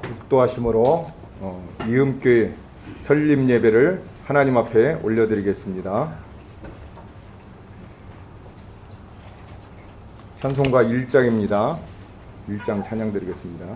독도하심으로 이음교회 설립 예배를 하나님 앞에 올려드리겠습니다. 찬송가 1장입니다. 1장 찬양 드리겠습니다.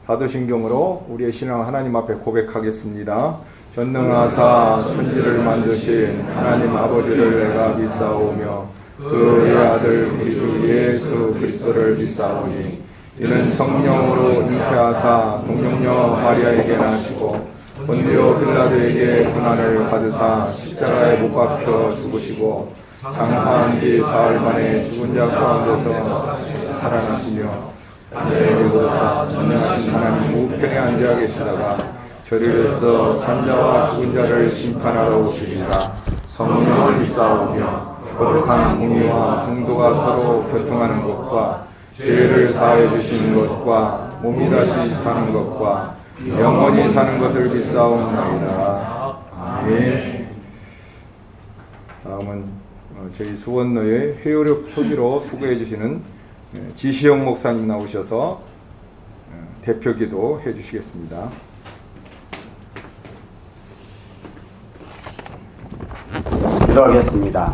사도신경으로 우리의 신앙 하나님 앞에 고백하겠습니다. 전능하사 천지를 만드신 하나님 아버지를 내가 믿사오며 그의 아들 우리 주 예수 그리스도를 믿사오니 이는 성령으로 잉태하사 동정녀 마리아에게 나시고 본디오 빌라도에게 고난을 받으사 십자가에 못 박혀 죽으시고 장사한 뒤 사흘 만에 죽은 자 가운데서 살아나시며 하늘에 오르사 전능하신 하나님 우편에 앉아 계시다가 저리로서 산자와 죽은 자를 심판하러 오시리라. 성령을 믿사오며 거룩한 공의와 성도가 서로 교통하는 것과 죄를 사해 주시는 것과 몸이 다시 사는 것과 영원히 사는 것을 믿사옵나이다. 아멘. 다음은 저희 수원노예 회오력 소기로 수고해 주시는 지시영 목사님 나오셔서 대표기도 해주시겠습니다. 기도하겠습니다.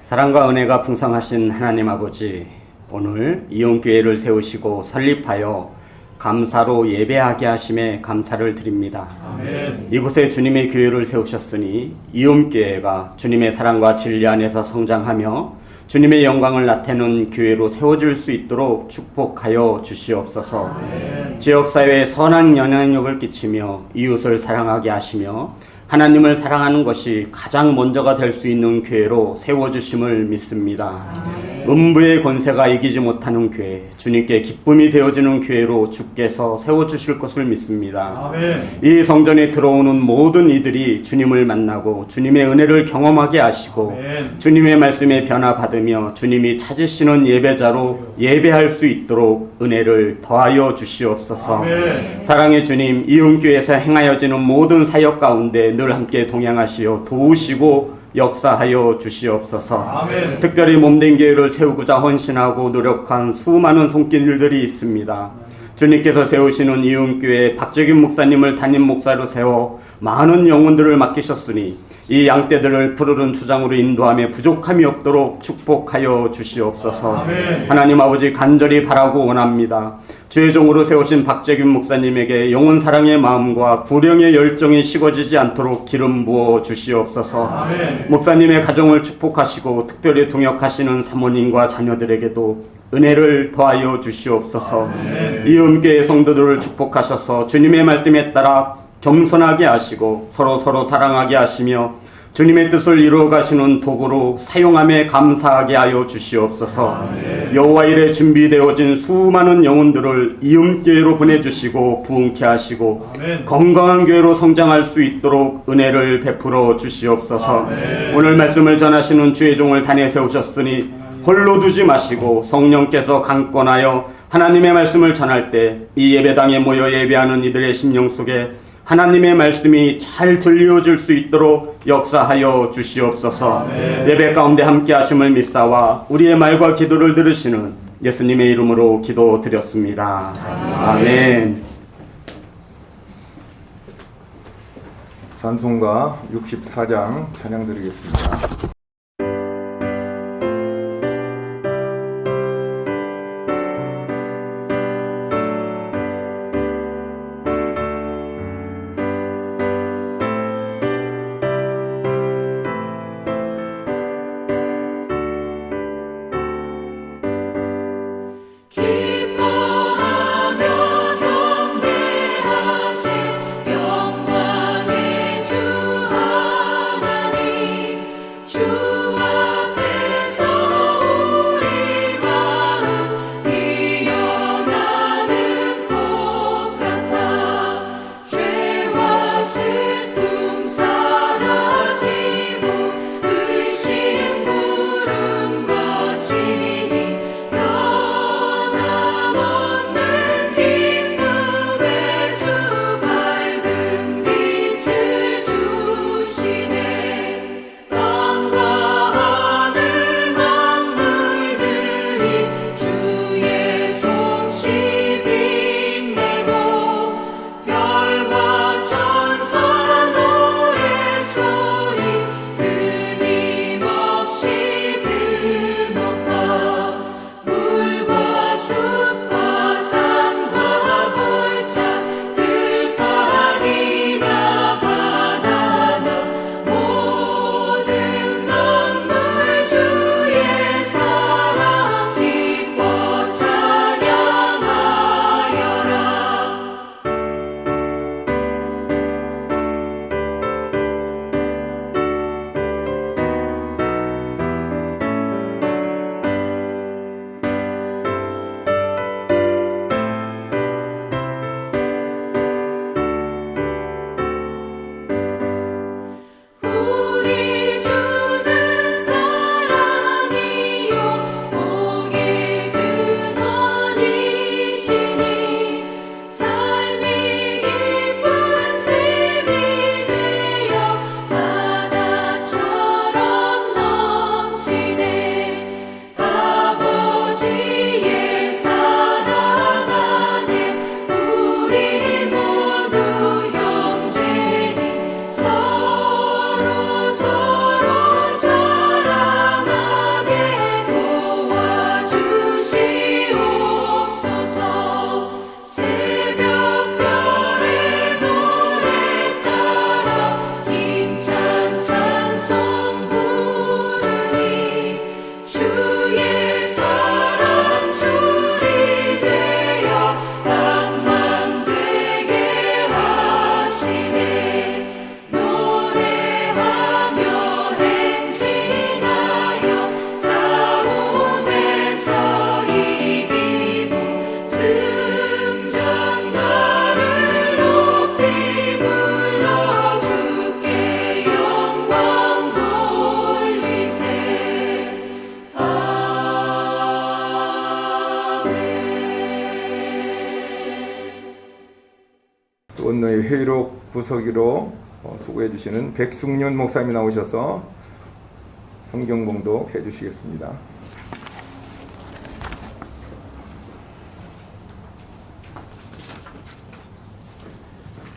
사랑과 은혜가 풍성하신 하나님 아버지, 오늘 이온교회를 세우시고 설립하여 감사로 예배하게 하심에 감사를 드립니다. 아멘. 이곳에 주님의 교회를 세우셨으니 이온교회가 주님의 사랑과 진리 안에서 성장하며 주님의 영광을 나타내는 교회로 세워질 수 있도록 축복하여 주시옵소서. 아멘. 지역사회에 선한 영향력을 끼치며 이웃을 사랑하게 하시며 하나님을 사랑하는 것이 가장 먼저가 될 수 있는 교회로 세워주심을 믿습니다. 음부의 권세가 이기지 못하는 교회, 주님께 기쁨이 되어지는 교회로 주께서 세워주실 것을 믿습니다. 아멘. 이 성전에 들어오는 모든 이들이 주님을 만나고 주님의 은혜를 경험하게 하시고 아멘. 주님의 말씀에 변화받으며 주님이 찾으시는 예배자로 예배할 수 있도록 은혜를 더하여 주시옵소서. 아멘. 사랑의 주님, 이음교회에서 행하여지는 모든 사역 가운데 늘 함께 동행하시어 도우시고 역사하여 주시옵소서. 아멘. 특별히 몸된 교회를 세우고자 헌신하고 노력한 수많은 손길들이 있습니다. 주님께서 세우시는 이음교회 박재균 목사님을 담임 목사로 세워 많은 영혼들을 맡기셨으니 이 양떼들을 푸르른 투장으로 인도하며 부족함이 없도록 축복하여 주시옵소서. 아멘. 하나님 아버지 간절히 바라고 원합니다. 주의 종으로 세우신 박재균 목사님에게 영혼 사랑의 마음과 구령의 열정이 식어지지 않도록 기름 부어 주시옵소서. 아멘. 목사님의 가정을 축복하시고 특별히 동역하시는 사모님과 자녀들에게도 은혜를 더하여 주시옵소서. 이 음교의 성도들을 축복하셔서 주님의 말씀에 따라 겸손하게 하시고 서로 사랑하게 하시며 주님의 뜻을 이루어 가시는 도구로 사용함에 감사하게 하여 주시옵소서. 여호와 일에 준비되어진 수많은 영혼들을 이음교회로 보내주시고 부흥케 하시고 아멘. 건강한 교회로 성장할 수 있도록 은혜를 베풀어 주시옵소서. 아멘. 오늘 말씀을 전하시는 주의 종을 단에 세우셨으니 홀로 두지 마시고 성령께서 강권하여 하나님의 말씀을 전할 때 이 예배당에 모여 예배하는 이들의 심령 속에 하나님의 말씀이 잘 들려질 수 있도록 역사하여 주시옵소서. 아멘. 예배 가운데 함께 하심을 믿사와 우리의 말과 기도를 들으시는 예수님의 이름으로 기도드렸습니다. 아멘. 찬송가 64장 찬양 드리겠습니다. 기뻐하 수원로의 회의록 부서기로 수고해 주시는 백승윤 목사님이 나오셔서 성경 봉독해 주시겠습니다.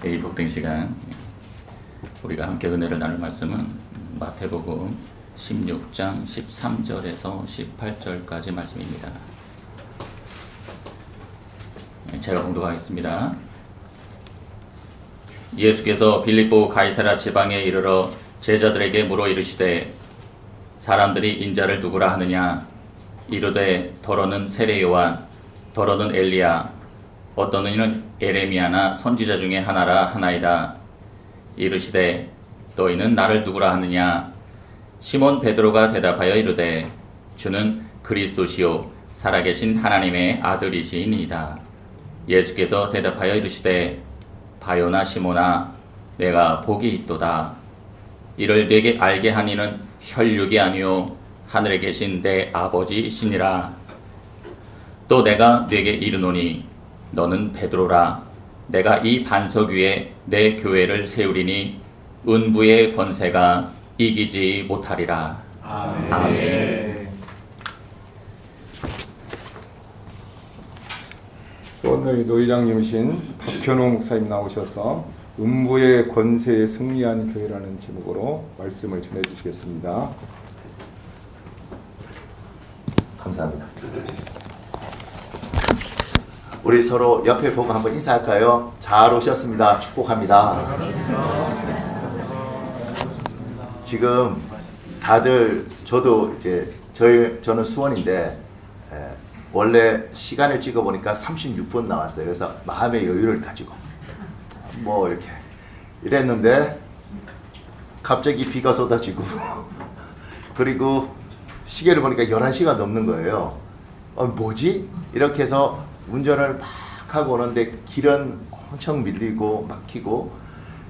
회의 복등 시간, 우리가 함께 은혜를 나눌 말씀은 마태복음 16장 13절에서 18절까지 말씀입니다. 제가 봉독하겠습니다. 예수께서 빌립보 가이사랴 지방에 이르러 제자들에게 물어 이르시되 사람들이 인자를 누구라 하느냐? 이르되 더러는 세례 요한, 더러는 엘리야, 어떤 이는 에레미야나 선지자 중에 하나라 하나이다. 이르시되 너희는 나를 누구라 하느냐? 시몬 베드로가 대답하여 이르되 주는 그리스도시요 살아계신 하나님의 아들이시니이다. 예수께서 대답하여 이르시되 바요나 시몬아, 내가 복이 있도다. 이를 네게 알게 한 이는 혈육이 아니요 하늘에 계신 내 아버지시니라. 또 내가 네게 이르노니 너는 베드로라. 내가 이 반석 위에 내 교회를 세우리니 은부의 권세가 이기지 못하리라. 아멘. 아멘. 수원로의 노회장님이신 박현호 목사님 나오셔서 음부의 권세에 승리한 교회라는 제목으로 말씀을 전해 주시겠습니다. 감사합니다. 우리 서로 옆에 보고 한번 인사할까요? 잘 오셨습니다. 축복합니다. 지금 다들 저도 이제 저는 수원인데 원래 시간을 찍어 보니까 36분 나왔어요. 그래서 마음의 여유를 가지고 뭐 이렇게 이랬는데 갑자기 비가 쏟아지고 그리고 시계를 보니까 11시가 넘는 거예요. 뭐지? 이렇게 해서 운전을 막 하고 오는데 길은 엄청 밀리고 막히고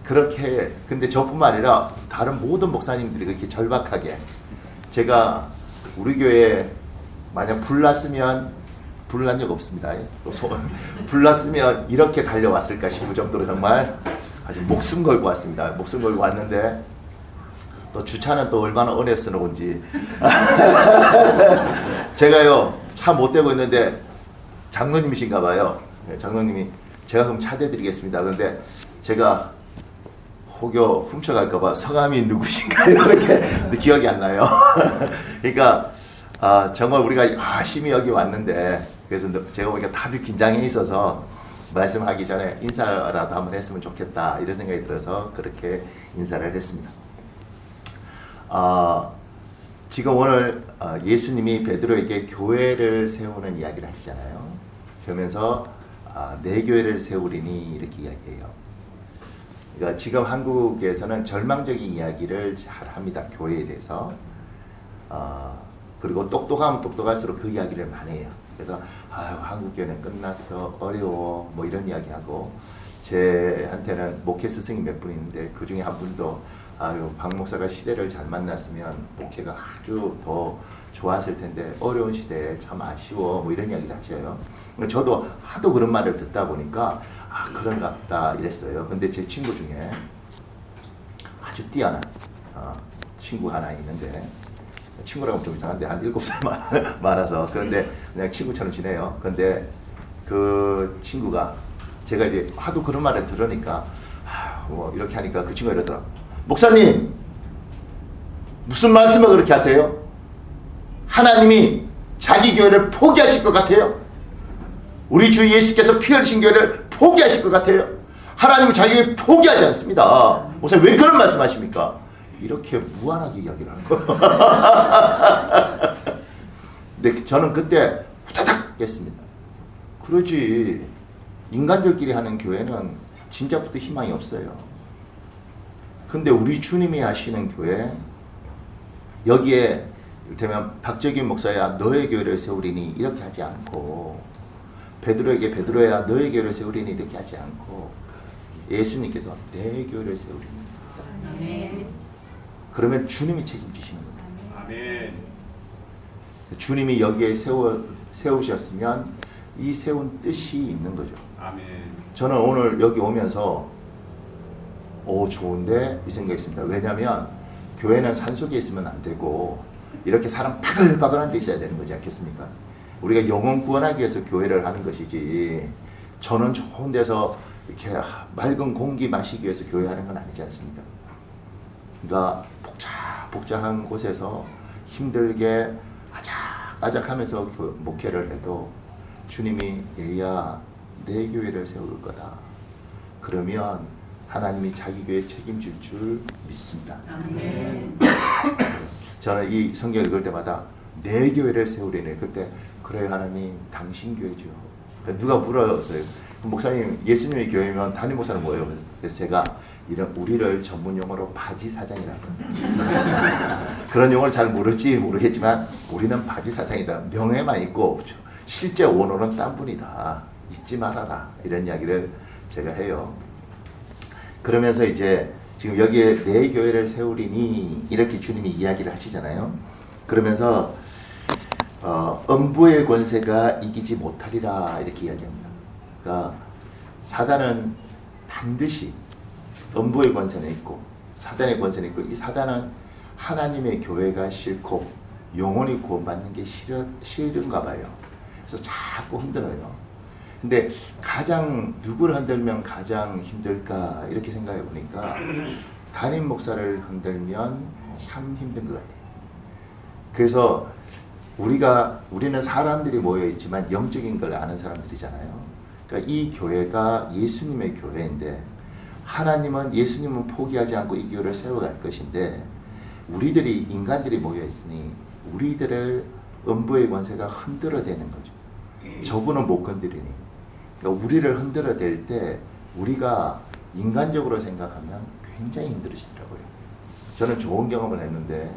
그렇게. 근데 저뿐만 아니라 다른 모든 목사님들이 그렇게 절박하게, 제가 우리 교회에 만약 불났으면, 불난 적 없습니다. 불났으면 이렇게 달려왔을까 싶을 정도로 정말 아주 목숨 걸고 왔습니다. 목숨 걸고 왔는데 또 주차는 또 얼마나 어네스러운지 제가요 차 못 대고 있는데 장로님이신가 봐요. 장로님이 제가 그럼 차 대드리겠습니다. 그런데 제가 혹여 훔쳐갈까 봐 성함이 누구신가요? 이렇게 기억이 안 나요. 그러니까 정말 우리가 열심히 여기 왔는데, 그래서 제가 보니까 다들 긴장해 있어서 말씀하기 전에 인사라도 한번 했으면 좋겠다 이런 생각이 들어서 그렇게 인사를 했습니다. 지금 오늘 예수님이 베드로에게 교회를 세우는 이야기를 하시잖아요. 그러면서 내 교회를 세우리니 이렇게 이야기해요. 그러니까 지금 한국에서는 절망적인 이야기를 잘 합니다. 교회에 대해서. 그리고 똑똑하면 똑똑할수록 그 이야기를 많이 해요. 그래서 한국 교회는 끝났어, 어려워, 뭐 이런 이야기하고, 제한테는 목회 스승이 몇 분 있는데 그 중에 한 분도 박 목사가 시대를 잘 만났으면 목회가 아주 더 좋았을 텐데 어려운 시대에 참 아쉬워, 뭐 이런 이야기를 하셔요. 저도 하도 그런 말을 듣다 보니까 그런가 보다 이랬어요. 근데 제 친구 중에 아주 뛰어난 친구 하나 있는데, 친구라고 하면 좀 이상한데 한 7살 많아서, 그런데 그냥 친구처럼 지내요. 근데 그 친구가 제가 이제 하도 그런 말을 들으니까 뭐 이렇게 하니까 그 친구가 이러더라고. 목사님, 무슨 말씀을 그렇게 하세요? 하나님이 자기 교회를 포기하실 것 같아요? 우리 주 예수께서 피 흘리신 교회를 포기하실 것 같아요? 하나님은 자기 교회 포기하지 않습니다. 목사님 왜 그런 말씀하십니까? 이렇게 무한하게 이야기를 하는 거예요. 근데 저는 그때 후다닥 했습니다. 그러지, 인간들끼리 하는 교회는 진짜부터 희망이 없어요. 근데 우리 주님이 하시는 교회, 여기에 이를테면 박재균 목사야 너의 교회를 세우리니 이렇게 하지 않고, 베드로에게 베드로야 너의 교회를 세우리니 이렇게 하지 않고, 예수님께서 내 교회를 세우리니. 아멘. 그러면 주님이 책임지시는 겁니다. 아멘. 주님이 여기에 세우셨으면 이 세운 뜻이 있는 거죠. 아멘. 저는 오늘 여기 오면서 좋은데 이 생각했습니다. 왜냐하면 교회는 산속에 있으면 안 되고 이렇게 사람 바글바글한 데 있어야 되는 거지 않겠습니까? 우리가 영혼 구원하기 위해서 교회를 하는 것이지 저는 좋은 데서 이렇게 맑은 공기 마시기 위해서 교회하는 건 아니지 않습니까? 그러니까 복잡한 곳에서 힘들게 아작아작하면서 목회를 해도 주님이 얘야 내 교회를 세울 거다. 그러면 하나님이 자기 교회 책임질 줄 믿습니다. 저는 이 성경 읽을 때마다 내 교회를 세우리네. 그때 그래 하나님 당신 교회죠. 누가 물어서요. 목사님 예수님의 교회면 담임 목사는 뭐예요? 그래서 제가 이런 우리를 전문 용어로 바지 사장이라고 그런 용어를 잘 모를지 모르겠지만 우리는 바지 사장이다. 명예만 있고 실제 원호는 딴 분이다. 잊지 말아라. 이런 이야기를 제가 해요. 그러면서 이제 지금 여기에 내 교회를 세우리니 이렇게 주님이 이야기를 하시잖아요. 그러면서 음부의 권세가 이기지 못하리라 이렇게 이야기합니다. 그러니까 사단은 반드시 음부의 권세는 있고 사단의 권세는 있고 이 사단은 하나님의 교회가 싫고 영혼이 구원받는 게 싫은가 봐요. 그래서 자꾸 흔들어요. 근데 가장 누구를 흔들면 가장 힘들까 이렇게 생각해 보니까 담임 목사를 흔들면 참 힘든 것 같아요. 그래서 우리는 사람들이 모여 있지만 영적인 걸 아는 사람들이잖아요. 그러니까 이 교회가 예수님의 교회인데 하나님은 예수님은 포기하지 않고 이 교회를 세워갈 것인데 우리들이 인간들이 모여 있으니 우리들을 음부의 권세가 흔들어대는 거죠. 저분은 못 건드리니. 그러니까 우리를 흔들어댈 때 우리가 인간적으로 생각하면 굉장히 힘들으시더라고요. 저는 좋은 경험을 했는데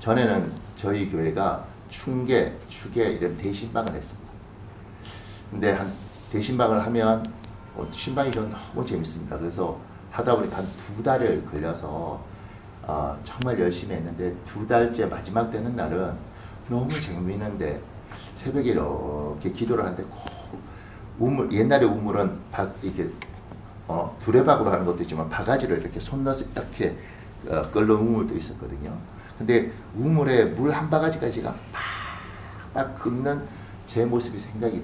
전에는 저희 교회가 충계, 주계 이런 대신방을 했습니다. 근데 대신방을 하면 신방이 저는 너무 재밌습니다. 그래서 하다 보니까 한 2달을 걸려서 정말 열심히 했는데 2달째 마지막 되는 날은 너무 재미있는데 새벽에 이렇게 기도를 하는데 꼭 옛날에 우물은 이렇게 두레박으로 하는 것도 있지만 바가지로 이렇게 손 넣어서 이렇게 끓는 우물도 있었거든요. 근데 우물에 물 한 바가지까지가 팍팍 긁는 제 모습이 생각이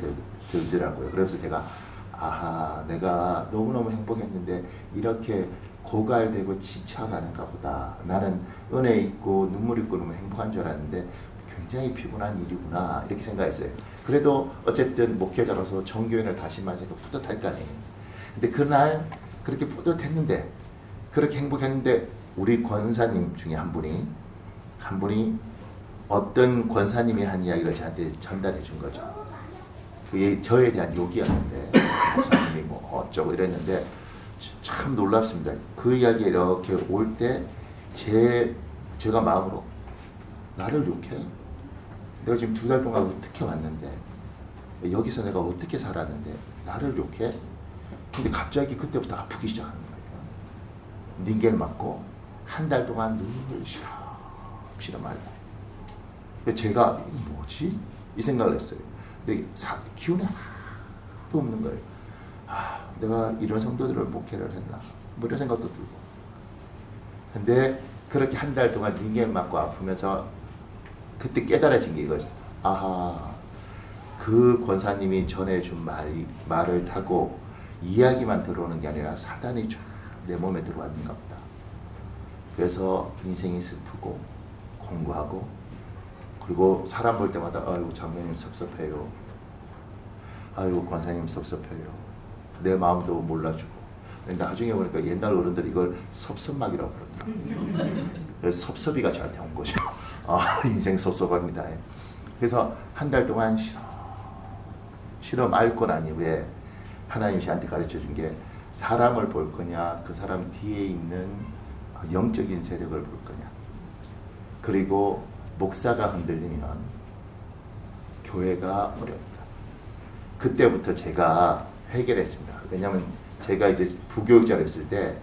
들더라고요. 그래서 제가 내가 너무너무 행복했는데 이렇게 고갈되고 지쳐가는가 보다. 나는 은혜 있고 눈물 있고 너무 행복한 줄 알았는데 굉장히 피곤한 일이구나 이렇게 생각했어요. 그래도 어쨌든 목회자로서 정교회를 다시 만나니까 뿌듯할 거 아니에요. 근데 그날 그렇게 뿌듯했는데 그렇게 행복했는데 우리 권사님 중에 한 분이 어떤 권사님이 한 이야기를 저한테 전달해 준 거죠. 그게 저에 대한 욕이었는데 목사님이 뭐 어쩌고 이랬는데 참 놀랍습니다. 그 이야기 이렇게 올 때 제가 마음으로 나를 욕해? 내가 지금 2달 동안 어떻게 왔는데 여기서 내가 어떻게 살았는데 나를 욕해? 근데 갑자기 그때부터 아프기 시작하는 거예요. 닌겔 맞고 한 달 동안 눈물 시러 말고 제가 뭐지? 이 생각을 했어요. 근데 기운이 하나도 없는 거예요. 내가 이런 성도들을 목회를 했나? 뭐 이런 생각도 들고. 근데 그렇게 한 달 동안 닌겔 맞고 아프면서 그때 깨달아진 게 이거였어요. 그 권사님이 전해준 말을 타고 이야기만 들어오는 게 아니라 사단이 쫙 내 몸에 들어왔는가 보다. 그래서 인생이 슬프고 공부하고 그리고 사람 볼 때마다 아이고 장로님 섭섭해요. 아이고 권사님 섭섭해요. 내 마음도 몰라주고. 나중에 보니까 옛날 어른들이 이걸 섭섭막이라고 그러더라고요. 그래서 섭섭이가 저한테 온 거죠. 인생 섭섭합니다. 그래서 한 달 동안 싫어 맑고 나니 왜 하나님이 저한테 가르쳐 준 게 사람을 볼 거냐 그 사람 뒤에 있는 영적인 세력을 볼 거냐. 그리고 목사가 흔들리면 교회가 어렵다. 그때부터 제가 해결했습니다. 왜냐하면 제가 이제 부교육자를 했을 때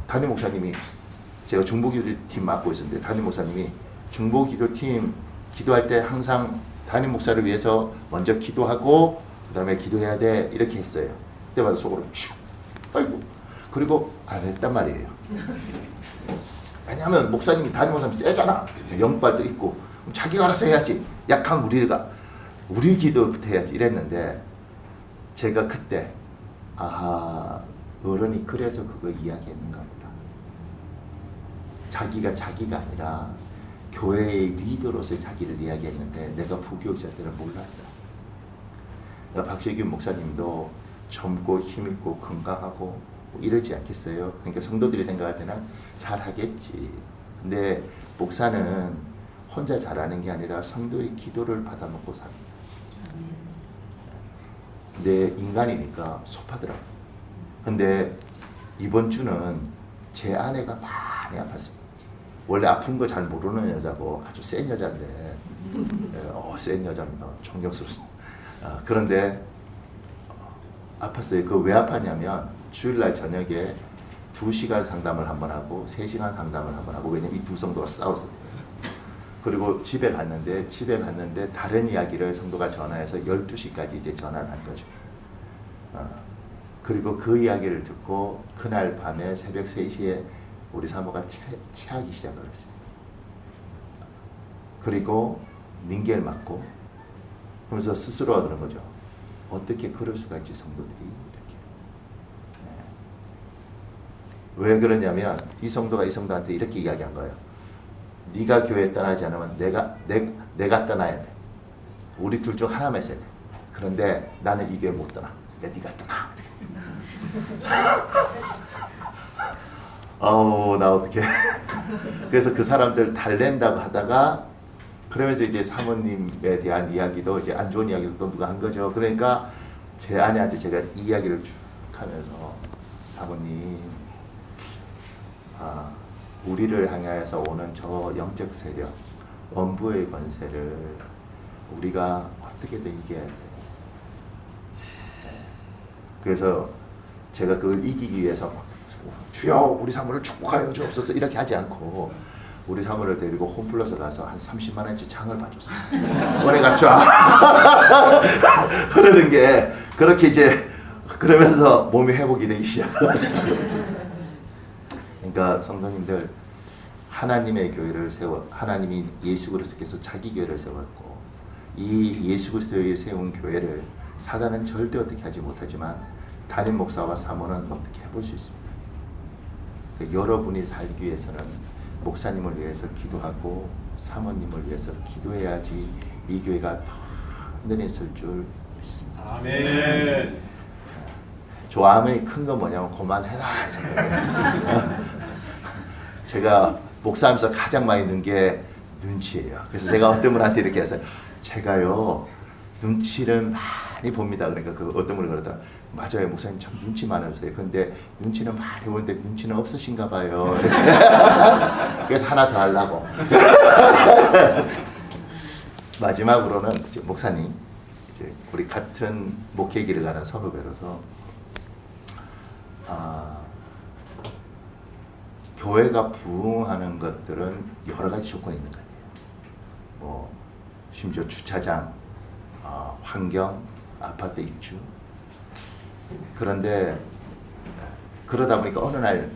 담임 목사님이 제가 중보기도팀 맡고 있었는데 담임 목사님이 중보기도팀 기도할 때 항상 담임 목사를 위해서 먼저 기도하고 그 다음에 기도해야 돼 이렇게 했어요. 그때마다 속으로 슉 그리고 안 했단 말이에요. 왜냐하면 목사님이 담임 목사님 세잖아. 영빨도 있고 자기가 알아서 해야지. 약한 우리가 우리 기도부터 해야지 이랬는데 제가 그때 아하 어른이 그래서 그거 이야기했는가 보다. 자기가 아니라 교회의 리더로서 자기를 이야기했는데 내가 부교육자들은 몰랐다. 그러니까 박재균 목사님도 젊고 힘있고 건강하고 뭐 이러지 않겠어요? 그러니까 성도들이 생각할 때는 잘하겠지. 근데 목사는 혼자 잘하는 게 아니라 성도의 기도를 받아먹고 삽니다. 근데 인간이니까 섭하더라고요. 근데 이번 주는 제 아내가 많이 아팠습니다. 원래 아픈 거 잘 모르는 여자고 아주 센 여자인데 센 여자입니다. 존경스럽습니다. 그런데 아팠어요. 그 왜 아팠냐면 주일날 저녁에 2시간 상담을 한번 하고 3시간 상담을 한번 하고 왜냐면 이 두 성도가 싸웠어요. 그리고 집에 갔는데 다른 이야기를 성도가 전화해서 12시까지 이제 전화를 한 거죠. 그리고 그 이야기를 듣고 그날 밤에 새벽 3시에 우리 사모가 체하기 시작을 했어요. 그리고 닌겔 맞고 그러면서 스스로 그런 거죠. 어떻게 그럴 수가 있지 성도들이 이렇게. 왜 그러냐면 이 성도가 이 성도한테 이렇게 이야기한 거예요. 네가 교회 떠나지 않으면 내가 떠나야 돼. 우리 둘 중 하나만 있어야 돼. 그런데 나는 이 교회 못 떠나. 그러니까 네가 떠나. 아우 나 어떡해. 그래서 그 사람들 달랜다고 하다가 그러면서 이제 사모님에 대한 이야기도 이제 안 좋은 이야기도 또 누가 한 거죠. 그러니까 제 아내한테 제가 이 이야기를 쭉 하면서 사모님 우리를 향하여서 오는 저 영적 세력 원부의 권세를 우리가 어떻게든 이겨야 돼요. 그래서 제가 그걸 이기기 위해서 주여 우리 사모를 축복하여 주옵소서 이렇게 하지 않고 우리 사모를 데리고 홈플러스 가서 한 30만 원치 장을 봐줬어요. 은혜가 쫙 흐르는 게 그렇게 이제 그러면서 몸이 회복이 되기 시작해요. 그러니까 성도님들 하나님의 교회를 하나님이 예수 그리스도께서 자기 교회를 세웠고 이 예수 그리스도에 세운 교회를 사단은 절대 어떻게 하지 못하지만 담임 목사와 사모는 어떻게 해볼 수 있습니다. 여러분이 살기 위해서는 목사님을 위해서 기도하고 사모님을 위해서 기도해야지 이 교회가 더 흔들려 있을 줄 믿습니다. 아멘. 저 아멘이 큰 건 뭐냐면 그만해라. 제가 목사하면서 가장 많이 는 게 눈치예요. 그래서 제가 어떤 분한테 이렇게 해서 제가요 눈치를 많이 봅니다. 그러니까 그 어떤 분이 그러더라. 맞아요, 목사님 참 눈치 많으세요. 근데 눈치는 많이 보는데 눈치는 없으신가 봐요. 그래서 하나 더 하려고. 마지막으로는 이제 목사님, 이제 우리 같은 목회 길을 가는 선후배로서 교회가 부흥하는 것들은 여러 가지 조건이 있는 것 같아요. 뭐 심지어 주차장, 환경, 아파트 입주. 그런데 그러다 보니까 어느 날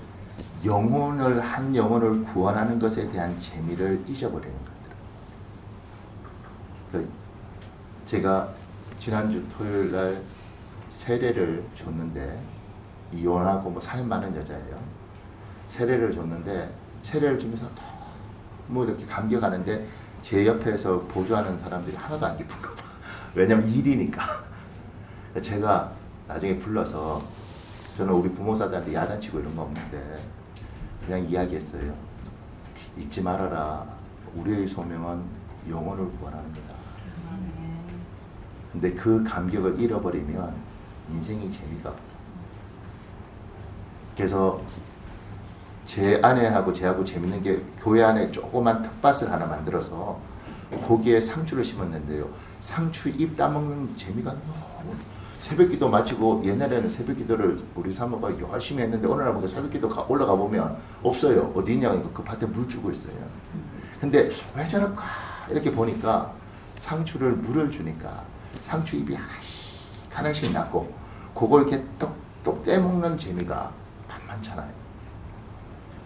한 영혼을 구원하는 것에 대한 재미를 잊어버리는 것 같아요. 제가 지난주 토요일 날 세례를 줬는데 이혼하고 뭐 사연 많은 여자예요. 세례를 줬는데 세례를 주면서 너무 이렇게 감격하는데 제 옆에서 보조하는 사람들이 하나도 안 기쁜 거 봐. 왜냐면 일이니까. 제가 나중에 불러서 저는 우리 부모사들한테 야단치고 이런 거 없는데 그냥 이야기했어요. 잊지 말아라. 우리의 소명은 영혼을 구원하는 거다. 근데 그 감격을 잃어버리면 인생이 재미가 없어요. 그래서 제 아내하고 저하고 재밌는 게 교회 안에 조그만 텃밭을 하나 만들어서 거기에 상추를 심었는데요. 상추 잎 따먹는 재미가 너무 새벽기도 마치고 옛날에는 새벽기도를 우리 사모가 열심히 했는데 어느 날 보니까 새벽기도 올라가 보면 없어요. 어디 있냐고 그 밭에 물 주고 있어요. 근데 왜 저럴까 이렇게 보니까 상추를 물을 주니까 상추 잎이 하나씩 났고 그걸 이렇게 똑똑 떼먹는 재미가 만만찮아요.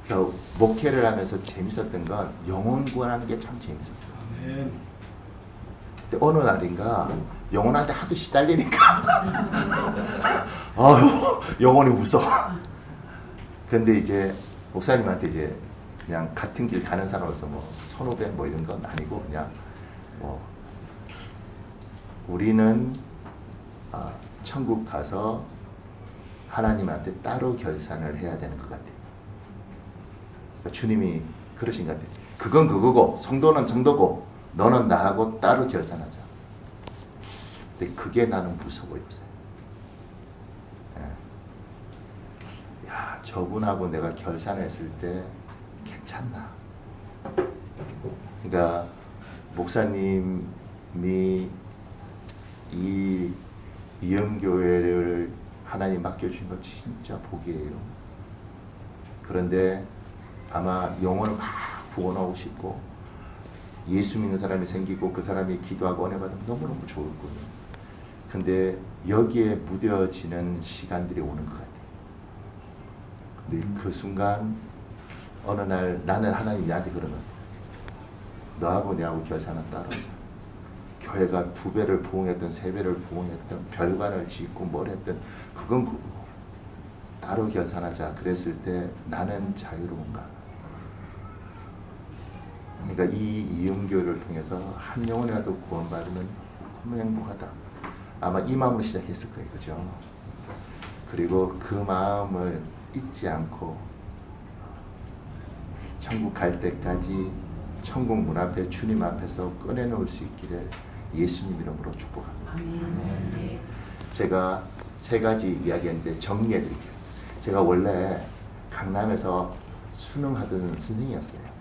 그러니까 목회를 하면서 재밌었던 건 영혼 구원하는 게 참 재밌었어요. 근데 어느 날인가 영혼한테 하도 시달리니까 아유 영혼이 무서워. 근데 이제 목사님한테 이제 그냥 같은 길 가는 사람으로서 뭐 선후배 뭐 이런 건 아니고 그냥 뭐 우리는 천국 가서 하나님한테 따로 결산을 해야 되는 것 같아요. 그러니까 주님이 그러신 것 같아요. 그건 그거고 성도는 성도고 너는 나하고 따로 결산하자. 근데 그게 나는 무서워요. 예. 야, 저분하고 내가 결산했을 때 괜찮나? 그러니까 목사님이 이 이영교회를 하나님 맡겨주신 거 진짜 복이에요. 그런데 아마 영혼을 막 구원하고 싶고 예수 믿는 사람이 생기고 그 사람이 기도하고 은혜 받으면 너무너무 좋을 거예요. 근데 여기에 무뎌지는 시간들이 오는 것 같아요. 근데 그 순간 어느 날 나는 하나님이 나한테 그러면 너하고 내하고 결산은 따로자. 교회가 2배를 부흥했던 3배를 부흥했던 별관을 짓고 뭘 했던 그건 그거고 따로 결산하자. 그랬을 때 나는 자유로운가? 그러니까 이 이음교를 통해서 한 영혼이라도 구원받으면 너무 행복하다. 아마 이 마음으로 시작했을 거예요. 그죠? 그리고 그 마음을 잊지 않고 천국 갈 때까지 천국 문 앞에 주님 앞에서 꺼내놓을 수 있기를 예수님 이름으로 축복합니다. 제가 3가지 이야기했는데 정리해 드릴게요. 제가 원래 강남에서 수능하던 선생이었어요.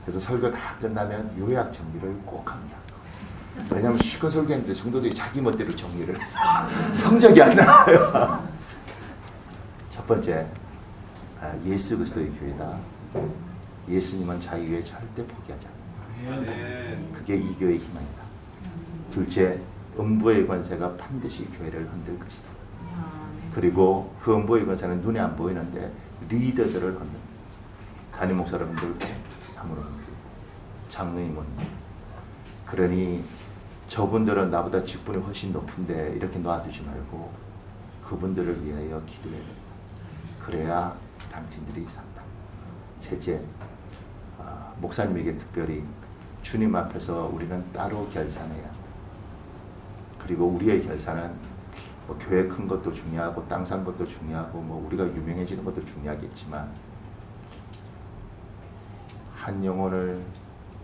그래서 설교 다 끝나면 요약 정리를 꼭 합니다. 왜냐하면 실컷 설교했는데 성도들이 자기 멋대로 정리를 해서 성적이 안 나와요. 첫 번째, 예수 그리스도의 교회다. 예수님은 자기 왜 절대 포기하지 않는다. 그게 이 교회의 희망이다. 둘째, 음부의 권세가 반드시 교회를 흔들 것이다. 그리고 그 음부의 권세는 눈에 안 보이는데 리더들을 흔든다. 담임 목사를 흔들고 사무를 흔들고 장로님을 흔들고. 그러니 저분들은 나보다 직분이 훨씬 높은데 이렇게 놔두지 말고 그분들을 위하여 기도해야 된다. 그래야 당신들이 산다. 셋째, 목사님에게 특별히 주님 앞에서 우리는 따로 결산해야 한다. 그리고 우리의 결산은 뭐 교회 큰 것도 중요하고 땅 산 것도 중요하고 뭐 우리가 유명해지는 것도 중요하겠지만 한 영혼을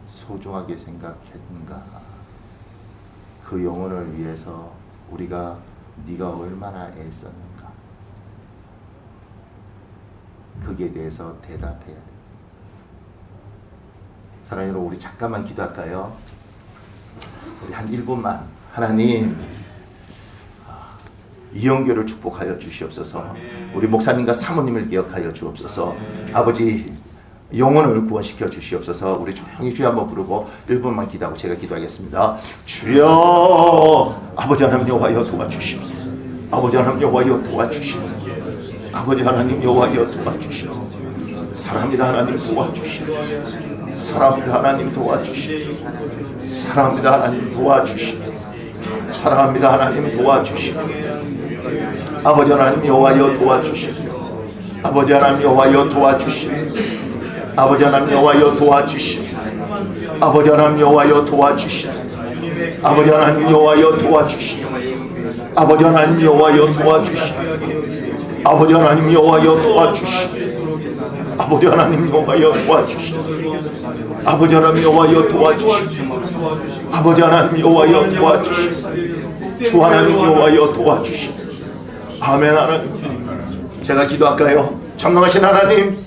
소중하게 생각했는가? 그 영혼을 위해서 우리가 네가 얼마나 애썼는가? 거기에 대해서 대답해야 돼. 사랑하는 여러분, 우리 잠깐만 기도할까요? 우리 한 1분만. 하나님, 이영교를 축복하여 주시옵소서. 우리 목사님과 사모님을 기억하여 주옵소서. 아버지, 영혼을 구원시켜 주시옵소서. 우리 조용히 주여 한번 부르고 1분만 기도하고 제가 기도하겠습니다. 주여, 아버지 하나님 여호와여 도와주시옵소서. 아버지 하나님 여호와여 도와주시옵소서. 아버지 하나님 여호와여 도와주시옵소서. 사랑합니다 하나님 도와주시옵소서. 사랑합니다 하나님 도와주시옵소서. 사랑합니다 하나님 도와주시옵소서. 사랑합니다 하나님 도와주시옵소서. 아버지 하나님 여호와여 도와주시옵소서. 아버지 하나님 여호와여 도와주시옵소서. 아버지 하나님 여호와여 도와주시옵소서. 아버지 하나님 여호와여 도와주시옵소서. 아버지 하나님 여호와여 도와주시옵소서. 아버지 하나님 여호와여 도와주시옵소서. 아버지 하나님 여호와여 도와주시옵소서. 아버지 하나님 여호와여 도와주시옵소서. 아버지 하나님 여호와여 도와주시옵소서. 아버지 하나님 여호와여 도와주시옵소서. 주 하나님 여호와여 도와주시옵소서. 아멘. 하나님, 제가 기도할까요? 전능하신 하나님,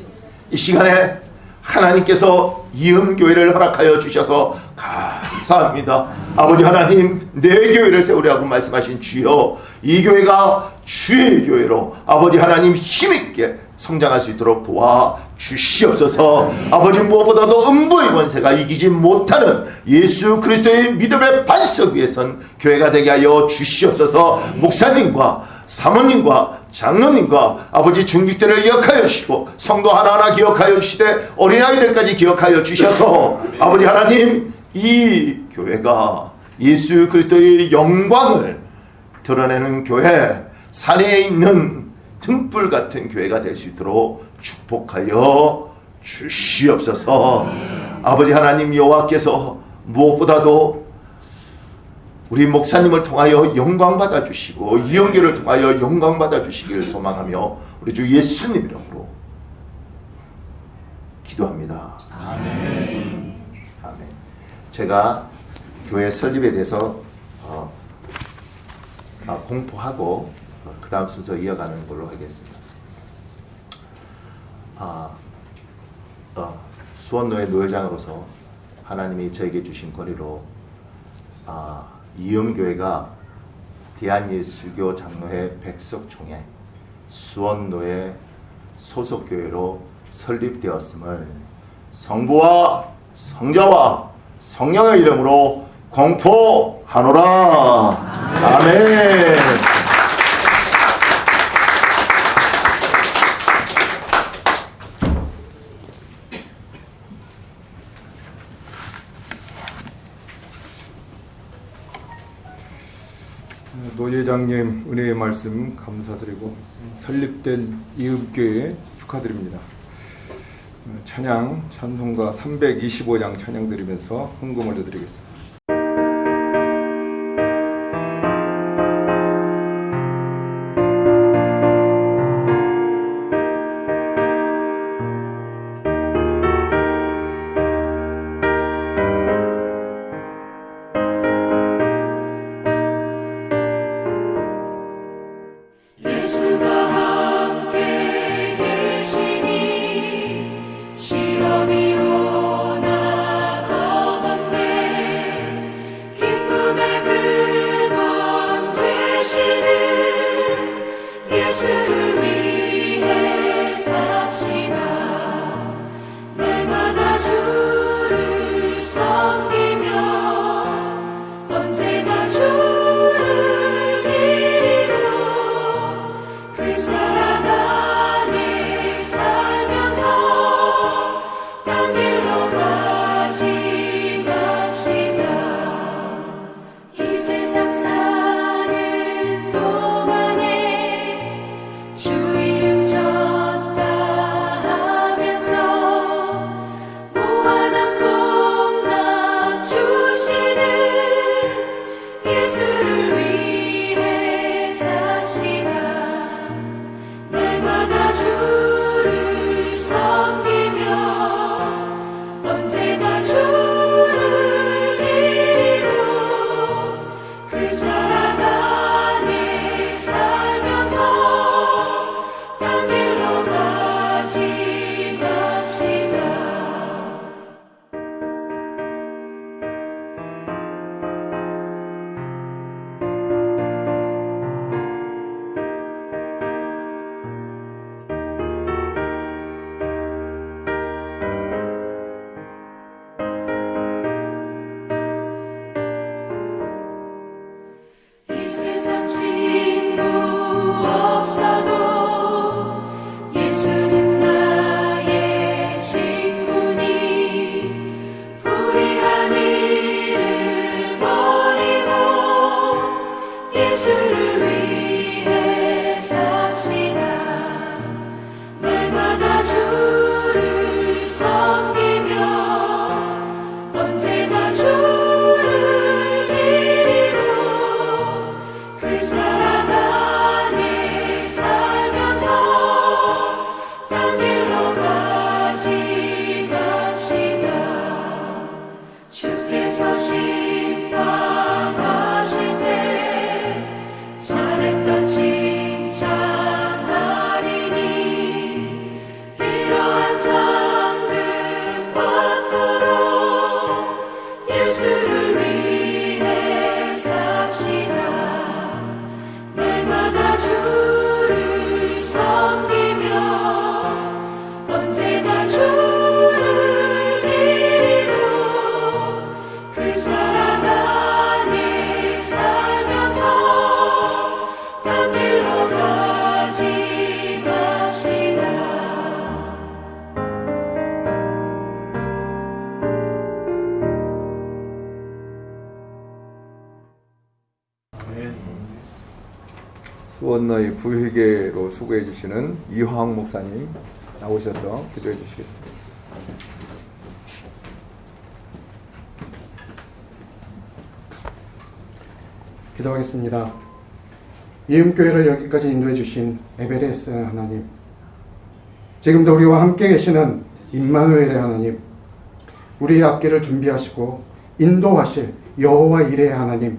이 시간에 하나님께서 이음교회를 허락하여 주셔서 감사합니다. 아버지 하나님, 내 교회를 세우라고 말씀하신 주여, 이 교회가 주의 교회로 아버지 하나님 힘있게 성장할 수 있도록 도와주시옵소서. 아버지, 무엇보다도 음부의 권세가 이기지 못하는 예수 그리스도의 믿음의 반석 위에 선 교회가 되게 하여 주시옵소서. 목사님과 사모님과 장로님과 아버지 중직들을 기억하여 주시고 성도 하나하나 기억하여 주시되 어린아이들까지 기억하여 주셔서 아버지 하나님 이 교회가 예수 그리스도의 영광을 드러내는 교회, 산에 있는 등불 같은 교회가 될 수 있도록 축복하여 주시옵소서. 아버지 하나님 여호와께서 무엇보다도 우리 목사님을 통하여 영광 받아 주시고 이영교를 통하여 영광 받아 주시기를 소망하며 우리 주 예수님 이름으로 기도합니다. 아멘. 아멘. 제가 교회 설립에 대해서 공포하고 그 다음 순서 이어가는 걸로 하겠습니다. 수원노회 노회장으로서 하나님이 저에게 주신 권위로 이음교회가 대한예수교 장로회 백석총회 수원노회 소속교회로 설립되었음을 성부와 성자와 성령의 이름으로 공포하노라. 아멘. 노회장님 은혜의 말씀 감사드리고 설립된 이음교회 축하드립니다. 찬양 찬송가 325장 찬양 드리면서 헌금 올려드리겠습니다. 시험이 오나 겁없네 수원너의 부회계로 수고해 주시는 이황 목사님 나오셔서 기도해 주시겠습니다. 기도하겠습니다. 이음교회를 여기까지 인도해 주신 에베레스 하나님, 지금도 우리와 함께 계시는 임마누엘의 하나님, 우리의 앞길을 준비하시고 인도하실 여호와 이레의 하나님,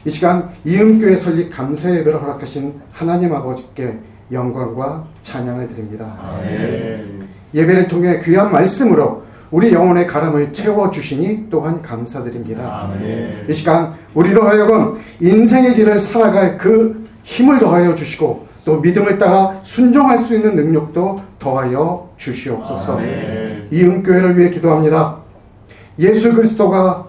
이 시간 이음교회 설립 감사 예배를 허락하신 하나님 아버지께 영광과 찬양을 드립니다. 아멘. 예배를 통해 귀한 말씀으로 우리 영혼의 가람을 채워주시니 또한 감사드립니다. 아멘. 이 시간 우리로 하여금 인생의 길을 살아갈 그 힘을 더하여 주시고 또 믿음을 따라 순종할 수 있는 능력도 더하여 주시옵소서. 아멘. 이음교회를 위해 기도합니다. 예수 그리스도가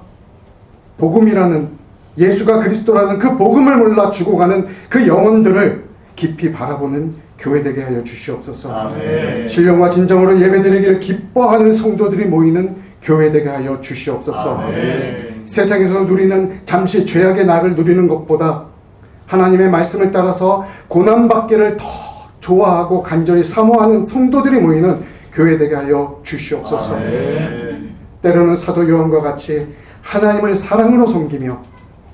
복음이라는, 예수가 그리스도라는 그 복음을 몰라 죽어가는 그 영혼들을 깊이 바라보는 교회 되게 하여 주시옵소서. 아멘. 신령과 진정으로 예배드리기를 기뻐하는 성도들이 모이는 교회 되게 하여 주시옵소서. 아멘. 세상에서 누리는 잠시 죄악의 낙을 누리는 것보다 하나님의 말씀을 따라서 고난받기를 더 좋아하고 간절히 사모하는 성도들이 모이는 교회 되게 하여 주시옵소서. 아멘. 때로는 사도 요한과 같이 하나님을 사랑으로 섬기며,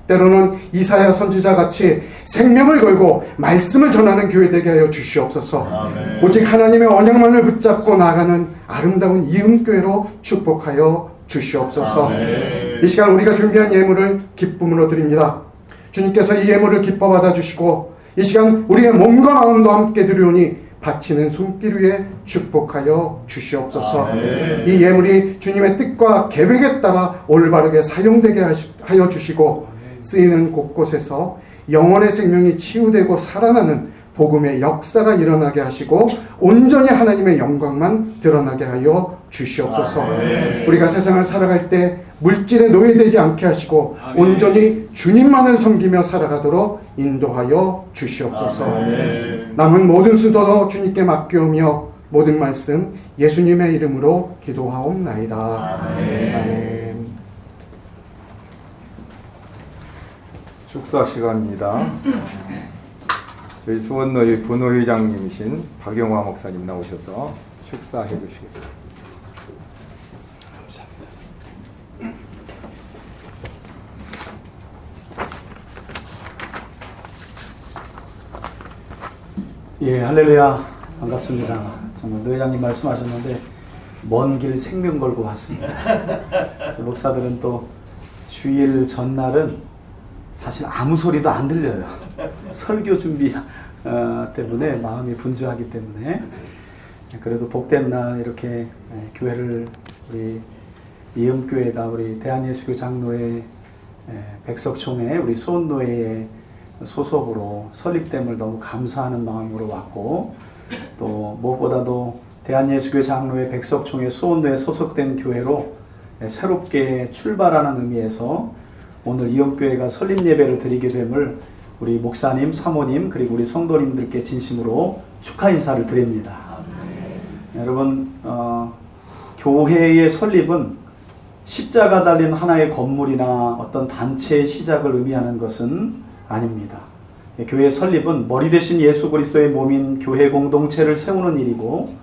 때로는 이사야 선지자 같이 생명을 걸고 말씀을 전하는 교회 되게 하여 주시옵소서. 아멘. 오직 하나님의 언약만을 붙잡고 나가는 아름다운 이음교회로 축복하여 주시옵소서. 아멘. 이 시간 우리가 준비한 예물을 기쁨으로 드립니다. 주님께서 이 예물을 기뻐 받아주시고 이 시간 우리의 몸과 마음도 함께 드리오니 바치는 손길 위에 축복하여 주시옵소서. 아멘. 이 예물이 주님의 뜻과 계획에 따라 올바르게 사용되게 하여 주시고 쓰이는 곳곳에서 영혼의 생명이 치유되고 살아나는 복음의 역사가 일어나게 하시고 온전히 하나님의 영광만 드러나게 하여 주시옵소서. 아멘. 우리가 세상을 살아갈 때 물질에 노예되지 않게 하시고 아멘. 온전히 주님만을 섬기며 살아가도록 인도하여 주시옵소서. 아멘. 남은 모든 수도 주님께 맡기오며 모든 말씀 예수님의 이름으로 기도하옵나이다. 아멘. 아멘. 축사 시간입니다. 저희 수원너의 분호회장님이신 박영화 목사님 나오셔서 축사해 주시겠습니다. 감사합니다. 예, 할렐루야. 반갑습니다. 정말 노 회장님 말씀하셨는데 먼 길 생명 걸고 왔습니다. 목사들은 또 주일 전날은 사실 아무 소리도 안 들려요. 설교 준비 때문에 마음이 분주하기 때문에. 그래도 복된 날 이렇게 교회를, 우리 이음교회가 우리 대한예수교 장로회 백석총회 우리 수원노회의 소속으로 설립됨을 너무 감사하는 마음으로 왔고, 또 무엇보다도 대한예수교 장로회 백석총회 수원노회에 소속된 교회로 새롭게 출발하는 의미에서 오늘 이음교회가 설립 예배를 드리게 됨을 우리 목사님, 사모님, 그리고 우리 성도님들께 진심으로 축하 인사를 드립니다. 여러분, 교회의 설립은 십자가 달린 하나의 건물이나 어떤 단체의 시작을 의미하는 것은 아닙니다. 교회의 설립은 머리 대신 예수 그리스도의 몸인 교회 공동체를 세우는 일이고,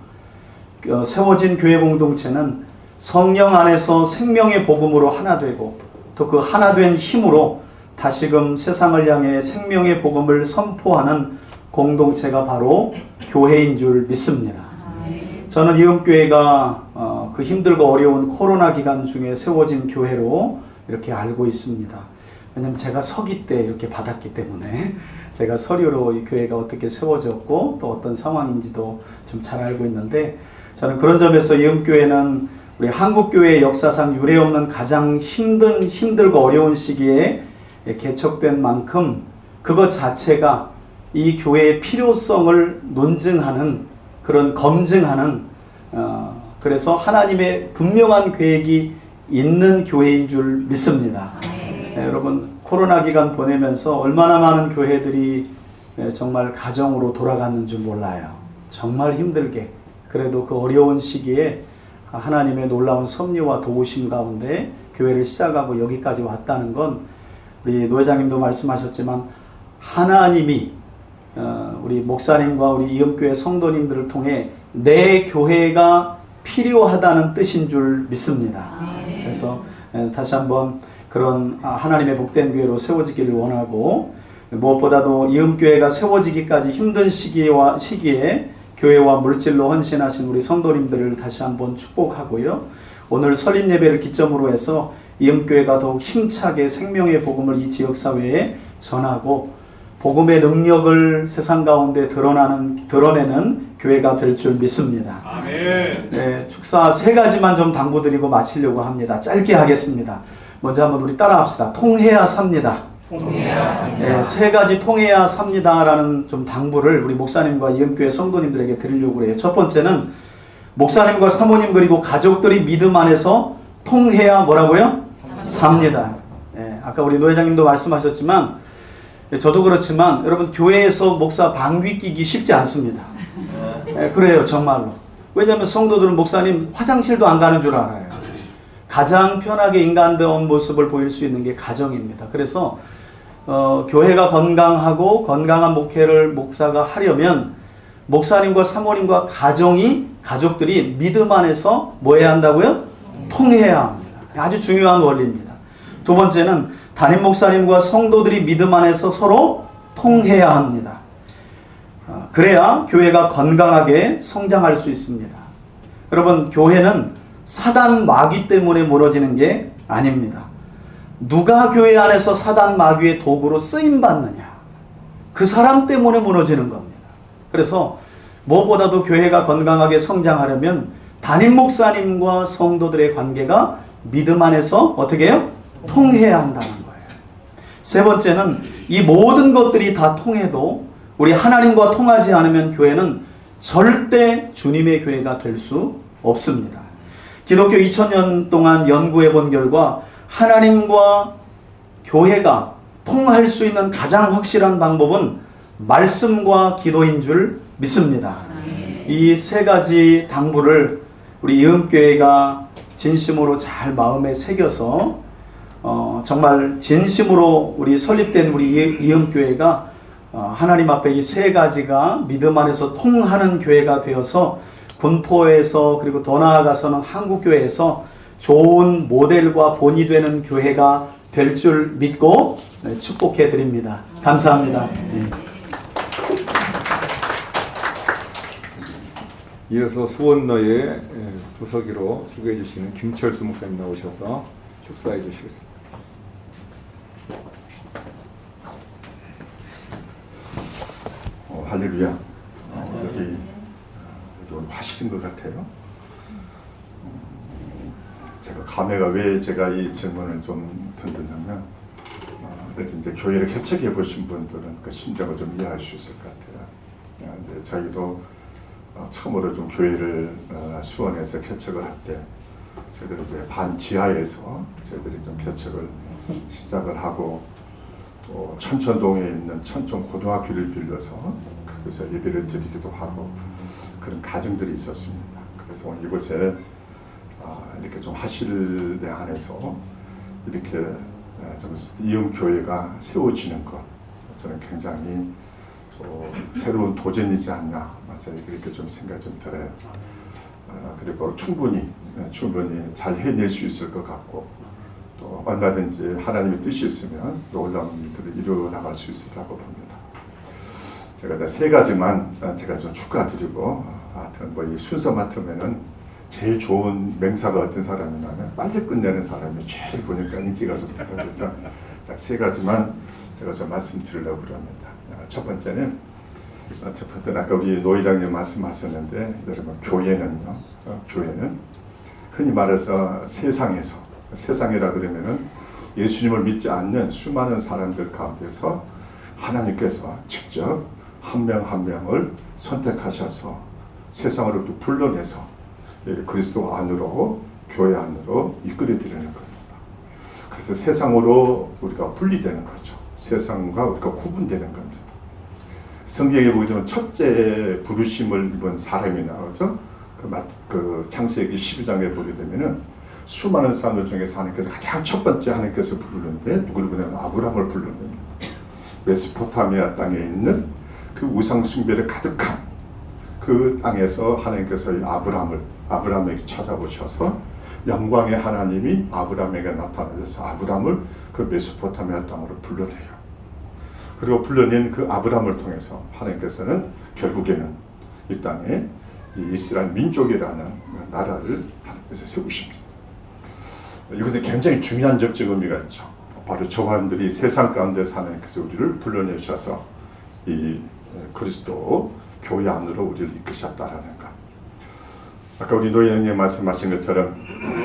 세워진 교회 공동체는 성령 안에서 생명의 복음으로 하나 되고, 또 그 하나 된 힘으로 다시금 세상을 향해 생명의 복음을 선포하는 공동체가 바로 교회인 줄 믿습니다. 저는 이음교회가 그 힘들고 어려운 코로나 기간 중에 세워진 교회로 이렇게 알고 있습니다. 왜냐하면 제가 서기 때 이렇게 받았기 때문에 제가 서류로 이 교회가 어떻게 세워졌고 또 어떤 상황인지도 좀 잘 알고 있는데, 저는 그런 점에서 이음교회는 우리 한국교회의 역사상 유례없는 가장 힘들고 어려운 시기에 개척된 만큼 그것 자체가 이 교회의 필요성을 논증하는, 그런 검증하는, 그래서 하나님의 분명한 계획이 있는 교회인 줄 믿습니다. 여러분, 코로나 기간 보내면서 얼마나 많은 교회들이 정말 가정으로 돌아갔는 줄 몰라요. 정말 힘들게. 그래도 그 어려운 시기에 하나님의 놀라운 섭리와 도우심 가운데 교회를 시작하고 여기까지 왔다는 건, 우리 노 회장님도 말씀하셨지만 하나님이 우리 목사님과 우리 이음교회 성도님들을 통해 내 교회가 필요하다는 뜻인 줄 믿습니다. 그래서 다시 한번 그런 하나님의 복된 교회로 세워지기를 원하고, 무엇보다도 이음교회가 세워지기까지 힘든 시기에 교회와 물질로 헌신하신 우리 성도님들을 다시 한번 축복하고요. 오늘 설립 예배를 기점으로 해서 이음교회가 더욱 힘차게 생명의 복음을 이 지역사회에 전하고 복음의 능력을 세상 가운데 드러내는 교회가 될 줄 믿습니다. 아멘. 네, 축사 3가지만 좀 당부드리고 마치려고 합니다. 짧게 하겠습니다. 먼저 한번 우리 따라합시다. 통해야 삽니다. 네, 3가지 통해야 삽니다라는 좀 당부를 우리 목사님과 이음교회 성도님들에게 드리려고 해요. 첫 번째는 목사님과 사모님 그리고 가족들이 믿음 안에서 통해야 뭐라고요? 삽니다. 네, 아까 우리 노 회장님도 말씀하셨지만 저도 그렇지만 여러분 교회에서 목사 방귀 끼기 쉽지 않습니다. 네, 그래요 정말로. 왜냐하면 성도들은 목사님 화장실도 안 가는 줄 알아요. 가장 편하게 인간다운 모습을 보일 수 있는 게 가정입니다. 그래서 교회가 건강하고 건강한 목회를 목사가 하려면 목사님과 사모님과 가족들이 믿음 안에서 뭐 해야 한다고요? 통해야 합니다. 아주 중요한 원리입니다. 두 번째는 담임 목사님과 성도들이 믿음 안에서 서로 통해야 합니다. 그래야 교회가 건강하게 성장할 수 있습니다. 여러분 교회는 사단 마귀 때문에 무너지는 게 아닙니다. 누가 교회 안에서 사단 마귀의 도구로 쓰임받느냐, 그 사람 때문에 무너지는 겁니다. 그래서 무엇보다도 교회가 건강하게 성장하려면 담임 목사님과 성도들의 관계가 믿음 안에서 어떻게 해요? 통해야 한다는 거예요. 세 번째는 이 모든 것들이 다 통해도 우리 하나님과 통하지 않으면 교회는 절대 주님의 교회가 될 수 없습니다. 기독교 2000년 동안 연구해 본 결과 하나님과 교회가 통할 수 있는 가장 확실한 방법은 말씀과 기도인 줄 믿습니다. 이 3가지 당부를 우리 이음교회가 진심으로 잘 마음에 새겨서 정말 진심으로 우리 설립된 우리 이음교회가 하나님 앞에 이 3가지가 믿음 안에서 통하는 교회가 되어서 군포에서 그리고 더 나아가서는 한국교회에서 좋은 모델과 본이 되는 교회가 될 줄 믿고 축복해 드립니다. 감사합니다. 이어서 수원너의 부서기로 소개해 주시는 김철수 목사님 나오셔서 축사해 주시겠습니다. 할렐루야. 여기 오늘 화실인 것 같아요. 제가 감회가 왜 제가 이 질문을 좀 던졌냐면 이렇게 이제 교회를 개척해 보신 분들은 그 심정을 좀 이해할 수 있을 것 같아요. 근데 저희도 처음으로 좀 교회를 수원에서 개척을 할 때 저희들이 이제 반 지하에서 저희들이 좀 개척을 시작을 하고 또 천천동에 있는 천천 고등학교를 빌려서 거기서 예배를 드리기도 하고 그런 가정들이 있었습니다. 그래서 오늘 이곳에 이렇게 좀 하실에 한해서 이렇게 좀 이음교회가 세워지는 것 저는 굉장히 새로운 도전이지 않나 이렇게 좀 생각이 좀 들어요. 그리고 충분히 잘 해낼 수 있을 것 같고 또 얼마든지 하나님의 뜻이 있으면 놀라운 일들을 이루어 나갈 수 있을 거라고 봅니다. 제가 3가지만 제가 좀 축하드리고 하여튼 뭐 이 순서 맡으면은 제일 좋은 맹사가 어떤 사람이냐면 빨리 끝내는 사람이 제일 보니까 인기가 좋다. 그래서 딱 3가지만 제가 좀 말씀드리려고 합니다. 첫 번째는 아까 우리 노 회장님 말씀하셨는데 여러분 교회는 흔히 말해서 세상이라 그러면은 예수님을 믿지 않는 수많은 사람들 가운데서 하나님께서 직접 한 명 한 명을 선택하셔서 세상으로 또 불러내서 그리스도 안으로 교회 안으로 이끌어 드리는 겁니다. 그래서 세상으로 우리가 분리되는 거죠. 세상과 우리가 구분되는 겁니다. 성경에 보게 되면 첫째 부르심을 입은 사람이 나오죠. 그 창세기 12장에 보게 되면은 수많은 사람들 중에서 하나님께서 가장 첫 번째 하나님께서 부르는데 누구를 부르냐면 아브라함을 부르는 겁니다. 메소포타미아 땅에 있는 그 우상 숭배를 가득한 그 땅에서 하나님께서 이 아브라함에게 찾아오셔서 영광의 하나님이 아브라함에게 나타나셔서 아브라함을 그 메소포타미아 땅으로 불러내요. 그리고 불러낸 그 아브라함을 통해서 하나님께서는 결국에는 이 땅에 이 이스라엘 민족이라는 나라를 하나님께서 세우십니다. 이것은 굉장히 중요한 적적 의미가 있죠. 바로 저관들이 세상 가운데서 하나님께서 우리를 불러내셔서 이 그리스도 교회 안으로 우리를 이끄셨다라는 것. 아까 우리 노예님 말씀하신 것처럼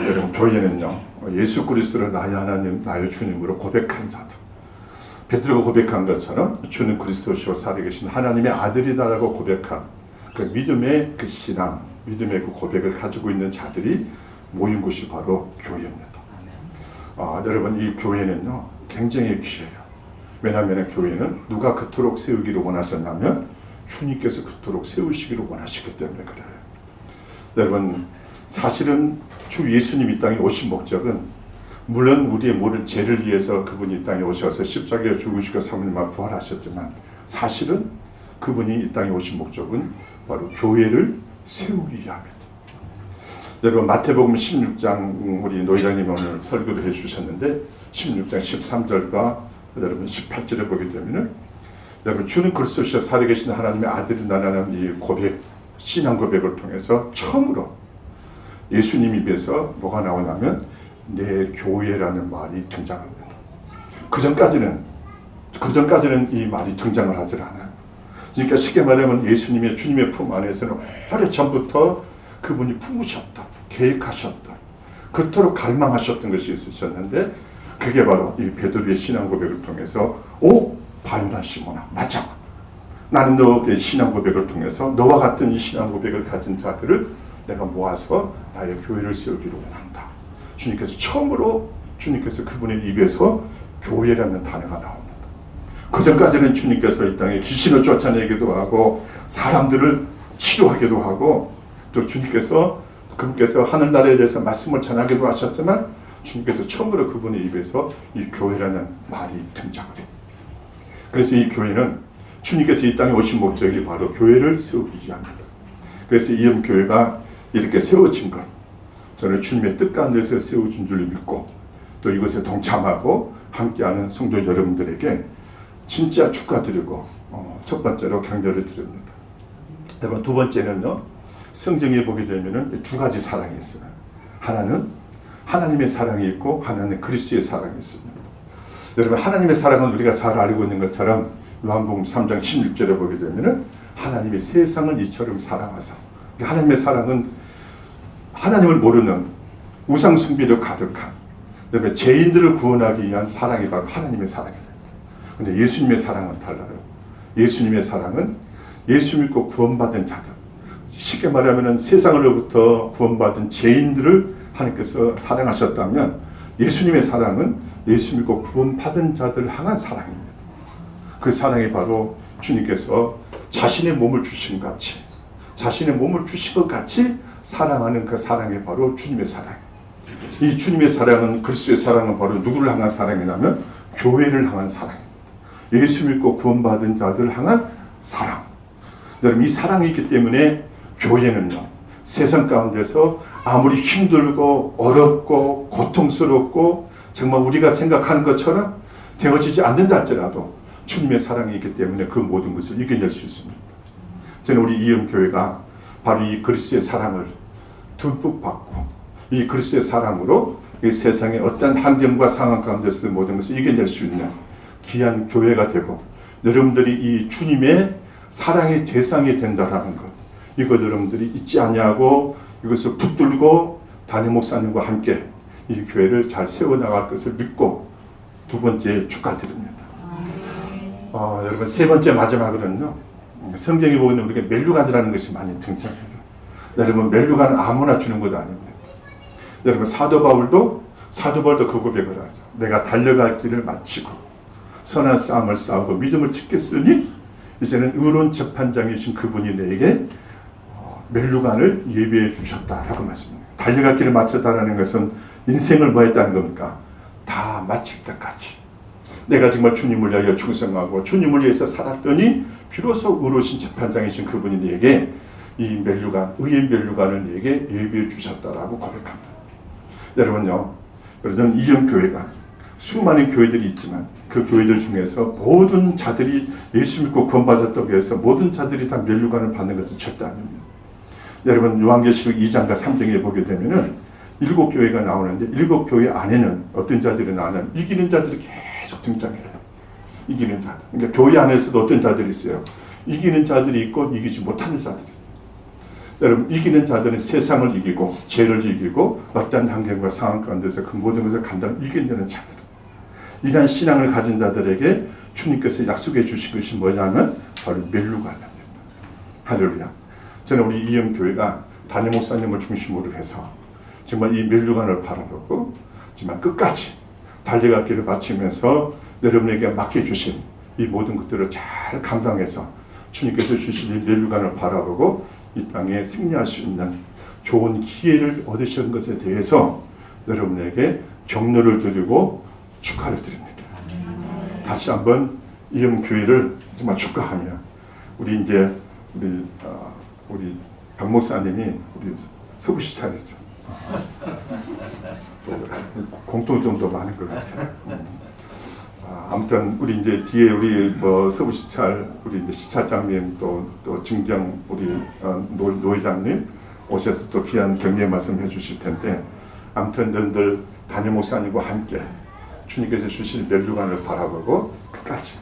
여러분 교회는요 예수 그리스도를 나의 하나님 나의 주님으로 고백한 자들. 베드로가 고백한 것처럼 주는 그리스도시요 살아계신 하나님의 아들이다라고 고백한 그 믿음의 그 신앙, 믿음의 그 고백을 가지고 있는 자들이 모인 곳이 바로 교회입니다. 여러분 이 교회는요 굉장히 귀해요. 왜냐하면 교회는 누가 그토록 세우기를 원하셨냐면 주님께서 그토록 세우시기를 원하시기 때문에 그래요. 여러분 사실은 주 예수님 이 땅에 오신 목적은 물론 우리의 모든 죄를 위해서 그분이 이 땅에 오셔서 십자가에 죽으시고 3일 만에 부활하셨지만 사실은 그분이 이 땅에 오신 목적은 바로 교회를 세우기 위함이다. 여러분 마태복음 16장 우리 노회장님이 오늘 설교를 해주셨는데 16장 13절과 여러분 18절에 보게 되면은 여러분 주는 그리스도시여 살아계신 하나님의 아들이라는 이 고백 신앙 고백을 통해서 처음으로 예수님 입에서 뭐가 나오냐면 내 교회라는 말이 등장합니다. 그 전까지는 이 말이 등장을 하지 않아요. 그러니까 쉽게 말하면 예수님의 주님의 품 안에서는 오래 전부터 그분이 품으셨다, 계획하셨다, 그토록 갈망하셨던 것이 있으셨는데 그게 바로 이 베드로의 신앙 고백을 통해서 바요나 시몬아 맞아. 나는 너의 신앙 고백을 통해서 너와 같은 이 신앙 고백을 가진 자들을 내가 모아서 나의 교회를 세우기를 원한다. 주님께서 처음으로 그분의 입에서 교회라는 단어가 나옵니다. 그 전까지는 주님께서 이 땅에 귀신을 쫓아내기도 하고 사람들을 치료하기도 하고 또 주님께서 그분께서 하늘나라에 대해서 말씀을 전하기도 하셨지만 주님께서 처음으로 그분의 입에서 이 교회라는 말이 등장을 해요. 그래서 이 교회는 주님께서 이 땅에 오신 목적이 바로 교회를 세우기 위함입니다. 그래서 이음교회가 이렇게 세워진 것 저는 주님의 뜻 가운데서 세워진 줄 믿고 또 이것에 동참하고 함께하는 성도 여러분들에게 진짜 축하드리고 첫 번째로 격려를 드립니다. 여러분 두 번째는요. 성경에 보게 되면은 두 가지 사랑이 있어요. 하나는 하나님의 사랑이 있고 하나는 그리스도의 사랑이 있습니다. 여러분 하나님의 사랑은 우리가 잘 알고 있는 것처럼 요한복음 3장 16절에 보게 되면은 하나님이 세상을 이처럼 사랑하사 하나님의 사랑은 하나님을 모르는 우상 숭배로 가득한 여러분 죄인들을 구원하기 위한 사랑이 바로 하나님의 사랑입니다. 그런데 예수님의 사랑은 달라요. 예수님의 사랑은 예수 믿고 구원받은 자들 쉽게 말하면 세상으로부터 구원받은 죄인들을 하나님께서 사랑하셨다면 예수님의 사랑은 예수 믿고 구원받은 자들을 향한 사랑입니다. 그 사랑이 바로 주님께서 자신의 몸을 주신 같이 자신의 몸을 주신 것 같이 사랑하는 그 사랑이 바로 주님의 사랑. 이 주님의 사랑은 그리스도의 사랑은 바로 누구를 향한 사랑이냐면 교회를 향한 사랑입니다. 예수 믿고 구원받은 자들을 향한 사랑. 여러분 이 사랑이 있기 때문에 교회는요 세상 가운데서 아무리 힘들고 어렵고 고통스럽고 정말 우리가 생각하는 것처럼 되어지지 않는다 할지라도 주님의 사랑이 있기 때문에 그 모든 것을 이겨낼 수 있습니다. 저는 우리 이음교회가 바로 이 그리스도의 사랑을 듬뿍 받고 이 그리스도의 사랑으로 이 세상의 어떤 환경과 상황 가운데서 모든 것을 이겨낼 수 있는 귀한 교회가 되고 여러분들이 이 주님의 사랑의 대상이 된다라는 것 이것 여러분들이 잊지 아니하고 이것을 붙들고 담임 목사님과 함께 이 교회를 잘 세워나갈 것을 믿고 두 번째 축하드립니다. 여러분 세 번째 마지막으로는요 성경에 보면 우리가 멜류관이라는 것이 많이 등장해요. 여러분 멜류관은 아무나 주는 것도 아닙니다. 여러분 사도 바울도 그 고백을 하죠. 내가 달려갈 길을 마치고 선한 싸움을 싸우고 믿음을 지켰으니 이제는 의로운 재판장이신 그분이 내게 멜류관을 예비해 주셨다라고 말씀합니다. 달려갈 길을 마쳤다라는 것은 인생을 뭐 했다는 겁니까? 다 마칠 때까지 내가 정말 주님을 위하여 충성하고 주님을 위해서 살았더니 비로소 의로우신 재판장이신 그분이 내게 이 면류관, 의의 면류관을 내게 예비해 주셨다라고 고백합니다. 여러분요, 그래서 이영교회가 수많은 교회들이 있지만 그 교회들 중에서 모든 자들이 예수 믿고 구원받았다고 해서 모든 자들이 다 면류관을 받는 것은 절대 아닙니다. 여러분 요한계시록 2장과 3장에 보게 되면은 7교회가 나오는데 7교회 안에는 어떤 자들이 나오냐면 이기는 자들이 계속 등장해요. 이기는 자들. 그러니까 교회 안에서도 어떤 자들이 있어요. 이기는 자들이 있고 이기지 못하는 자들이 있어요. 여러분 이기는 자들은 세상을 이기고 죄를 이기고 어떤 환경과 상황 가운데서 그 모든 것을 간단히 이겨내는 자들. 이러한 신앙을 가진 자들에게 주님께서 약속해 주신 것이 뭐냐면 바로 면류관입니다. 할렐루야. 저는 우리 이영교회가 담임 목사님을 중심으로 해서 정말 이 면류관을 바라보고 정말 끝까지 달려갈 길을 마치면서 여러분에게 맡겨주신 이 모든 것들을 잘 감당해서 주님께서 주신 이 면류관을 바라보고 이 땅에 승리할 수 있는 좋은 기회를 얻으신 것에 대해서 여러분에게 격려를 드리고 축하를 드립니다. 다시 한번 이영교회를 정말 축하하며 우리 이제 우리 박 목사님이 우리 서부시 차례죠. 공통점도 많은 것 같아요. 아무튼 우리 이제 뒤에 우리 뭐 서부시찰 우리 이제 시찰장님 또 증경 우리 노 회장님 오셔서 또 귀한 격려 말씀 해주실 텐데 아무튼 너희들 담임 목사님과 함께 주님께서 주신 면류관을 바라보고 끝까지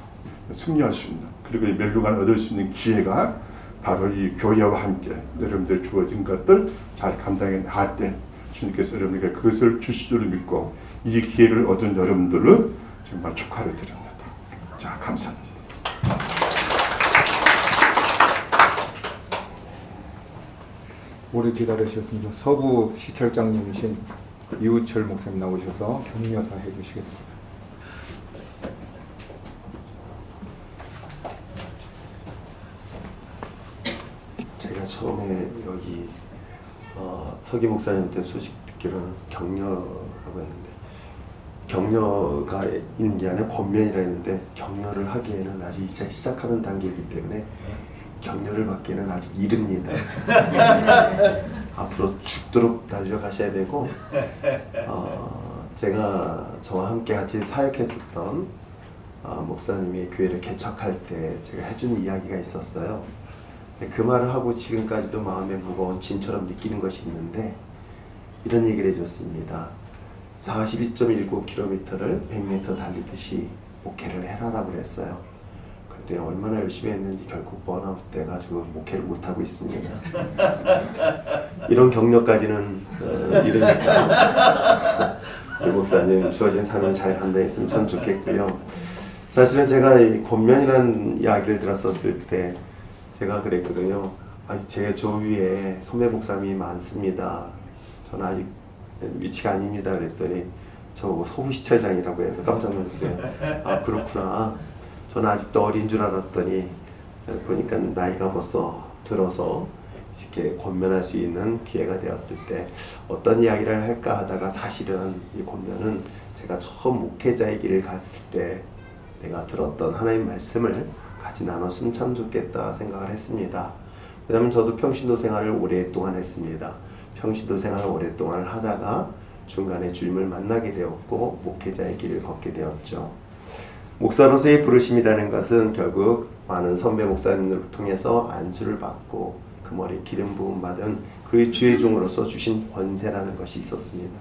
승리할 수 있는 그리고 이 면류관을 얻을 수 있는 기회가 바로 이 교회와 함께 여러분들 주어진 것들 잘 감당해 나갈 때 주님께서 여러분에게 그것을 주실 줄을 믿고 이 기회를 얻은 여러분들을 정말 축하를 드립니다. 자, 감사합니다. 오래 기다리셨습니다. 서부 시찰장님이신 이우철 목사님 나오셔서 격려사 해주시겠습니다. 제가 처음에 여기 서기 목사님한테 소식 듣기로는 격려라고 했는데 격려가 있는 게 아니라 권면이라 했는데 격려를 하기에는 아직 이제 시작하는 단계이기 때문에 격려를 받기에는 아직 이릅니다. 앞으로 죽도록 달려가셔야 되고 제가 저와 함께 같이 사역했었던 목사님이 교회를 개척할 때 제가 해준 이야기가 있었어요. 그 말을 하고 지금까지도 마음에 무거운 짐처럼 느끼는 것이 있는데 이런 얘기를 해줬습니다. 42.19km를 100m 달리듯이 목회를 해라라고 그랬어요. 그때 얼마나 열심히 했는지 결국 번아웃 돼가지고 목회를 못하고 있습니다. 이런 격려까지는 이러니까 이 목사님 주어진 삶을 잘 감당했으면 참 좋겠고요. 사실은 제가 이 권면이라는 이야기를 들었었을 때 제가 그랬거든요. 제 주위에 선배 목사님이 많습니다. 저는 아직 위치가 아닙니다. 그랬더니 저 소부시찰장이라고 해서 깜짝 놀랐어요. 아 그렇구나. 저는 아직도 어린 줄 알았더니 보니까 나이가 벌써 들어서 이렇게 권면할 수 있는 기회가 되었을 때 어떤 이야기를 할까 하다가 사실은 이 권면은 제가 처음 목회자의 길을 갔을 때 내가 들었던 하나님 말씀을 같이 나눴으면 참 좋겠다 생각을 했습니다. 왜냐하면 저도 평신도 생활을 오랫동안 했습니다. 평신도 생활을 오랫동안 하다가 중간에 주님을 만나게 되었고 목회자의 길을 걷게 되었죠. 목사로서의 부르심이라는 것은 결국 많은 선배 목사님들을 통해서 안수를 받고 그 머리에 기름 부음 받은 그의 주의 종으로서 주신 권세라는 것이 있었습니다.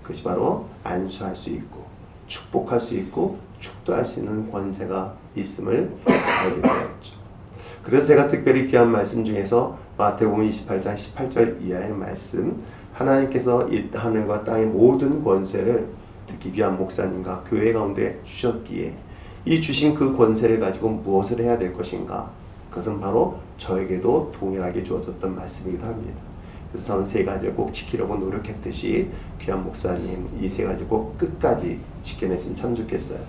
그것이 바로 안수할 수 있고 축복할 수 있고 축도할 수 있는 권세가 있음을 알게 되었죠. 그래서 제가 특별히 귀한 말씀 중에서 마태복음 28장 18절 이하의 말씀, 하나님께서 이 하늘과 땅의 모든 권세를 특히 귀한 목사님과 교회 가운데 주셨기에 이 주신 그 권세를 가지고 무엇을 해야 될 것인가? 그것은 바로 저에게도 동일하게 주어졌던 말씀이기도 합니다. 그래서 저는 세 가지를 꼭 지키려고 노력했듯이 귀한 목사님 이 세 가지 꼭 끝까지 지켜냈으면 참 좋겠어요.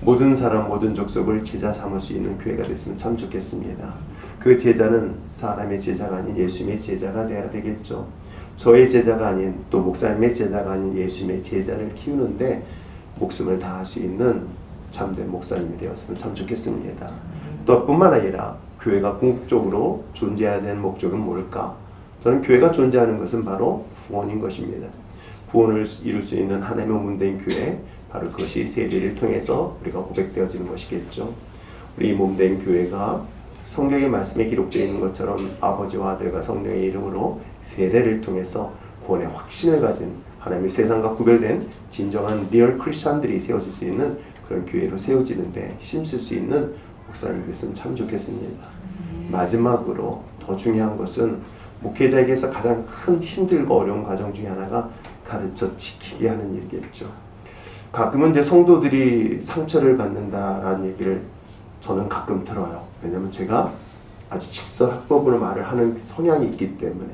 모든 사람 모든 족속을 제자 삼을 수 있는 교회가 됐으면 참 좋겠습니다. 그 제자는 사람의 제자가 아닌 예수님의 제자가 돼야 되겠죠. 저의 제자가 아닌 또 목사님의 제자가 아닌 예수님의 제자를 키우는데 목숨을 다할 수 있는 참된 목사님이 되었으면 참 좋겠습니다. 또 뿐만 아니라 교회가 궁극적으로 존재해야 되는 목적은 뭘까? 저는 교회가 존재하는 것은 바로 구원인 것입니다. 구원을 이룰 수 있는 하나님의 몸된 교회, 바로 그것이 세례를 통해서 우리가 고백되어지는 것이겠죠. 우리 몸된 교회가 성경의 말씀에 기록되어 있는 것처럼 아버지와 아들과 성령의 이름으로 세례를 통해서 구원의 확신을 가진 하나님의 세상과 구별된 진정한 리얼 크리스찬들이 세워질 수 있는 그런 교회로 세워지는데 힘쓸 수 있는 목사님이 됐으면 참 좋겠습니다. 마지막으로 더 중요한 것은 목회자에게서 가장 큰 힘들고 어려운 과정 중에 하나가 가르쳐 지키게 하는 일이겠죠. 가끔은 이제 성도들이 상처를 받는다라는 얘기를 저는 가끔 들어요. 왜냐면 제가 아주 직설학법으로 말을 하는 성향이 있기 때문에,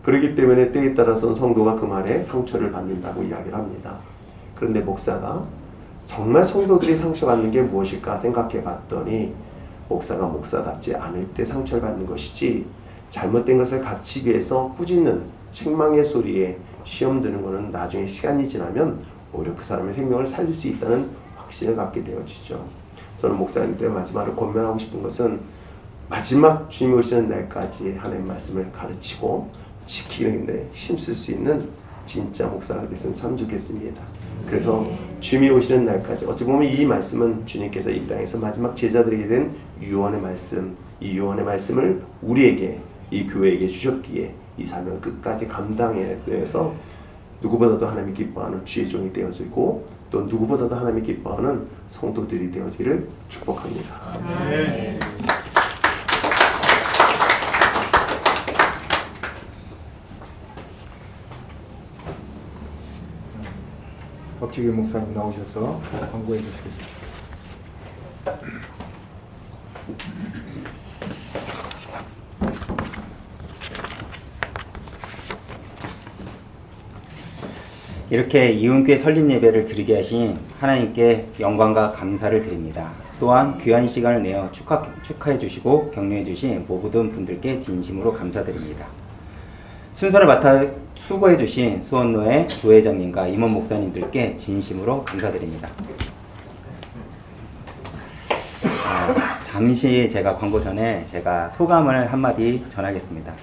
그렇기 때문에 때에 따라서는 성도가 그 말에 상처를 받는다고 이야기를 합니다. 그런데 목사가 정말 성도들이 상처받는 게 무엇일까 생각해 봤더니 목사가 목사답지 않을 때 상처를 받는 것이지, 잘못된 것을 가르치기 위해서 꾸짖는 책망의 소리에 시험 드는 것은 나중에 시간이 지나면 오히려 그 사람의 생명을 살릴 수 있다는 확신을 갖게 되어지죠. 저는 목사님들 마지막으로 권면하고 싶은 것은 마지막 주님이 오시는 날까지 하나님 말씀을 가르치고 지키는데 힘쓸 수 있는 진짜 목사가 됐으면 참 좋겠습니다. 그래서 주님이 오시는 날까지, 어찌 보면 이 말씀은 주님께서 이 땅에서 마지막 제자들에게 된 유언의 말씀, 이 유언의 말씀을 우리에게, 이 교회에게 주셨기에 이 사명을 끝까지 감당해야 돼서 누구보다도 하나님이 기뻐하는 주의 종이 되어지고 또 누구보다도 하나님이 기뻐하는 성도들이 되어지기를 축복합니다. 네. 박지규 목사님 나오셔서 광고해 주시겠습니다. 이렇게 이은교회 설립 예배를 드리게 하신 하나님께 영광과 감사를 드립니다. 또한 귀한 시간을 내어 축하해 주시고 격려해 주신 모든 분들께 진심으로 감사드립니다. 순서를 맡아 수고해 주신 수원로의 노회장님과 임원 목사님들께 진심으로 감사드립니다. 잠시 제가 광고 전에 제가 소감을 한마디 전하겠습니다.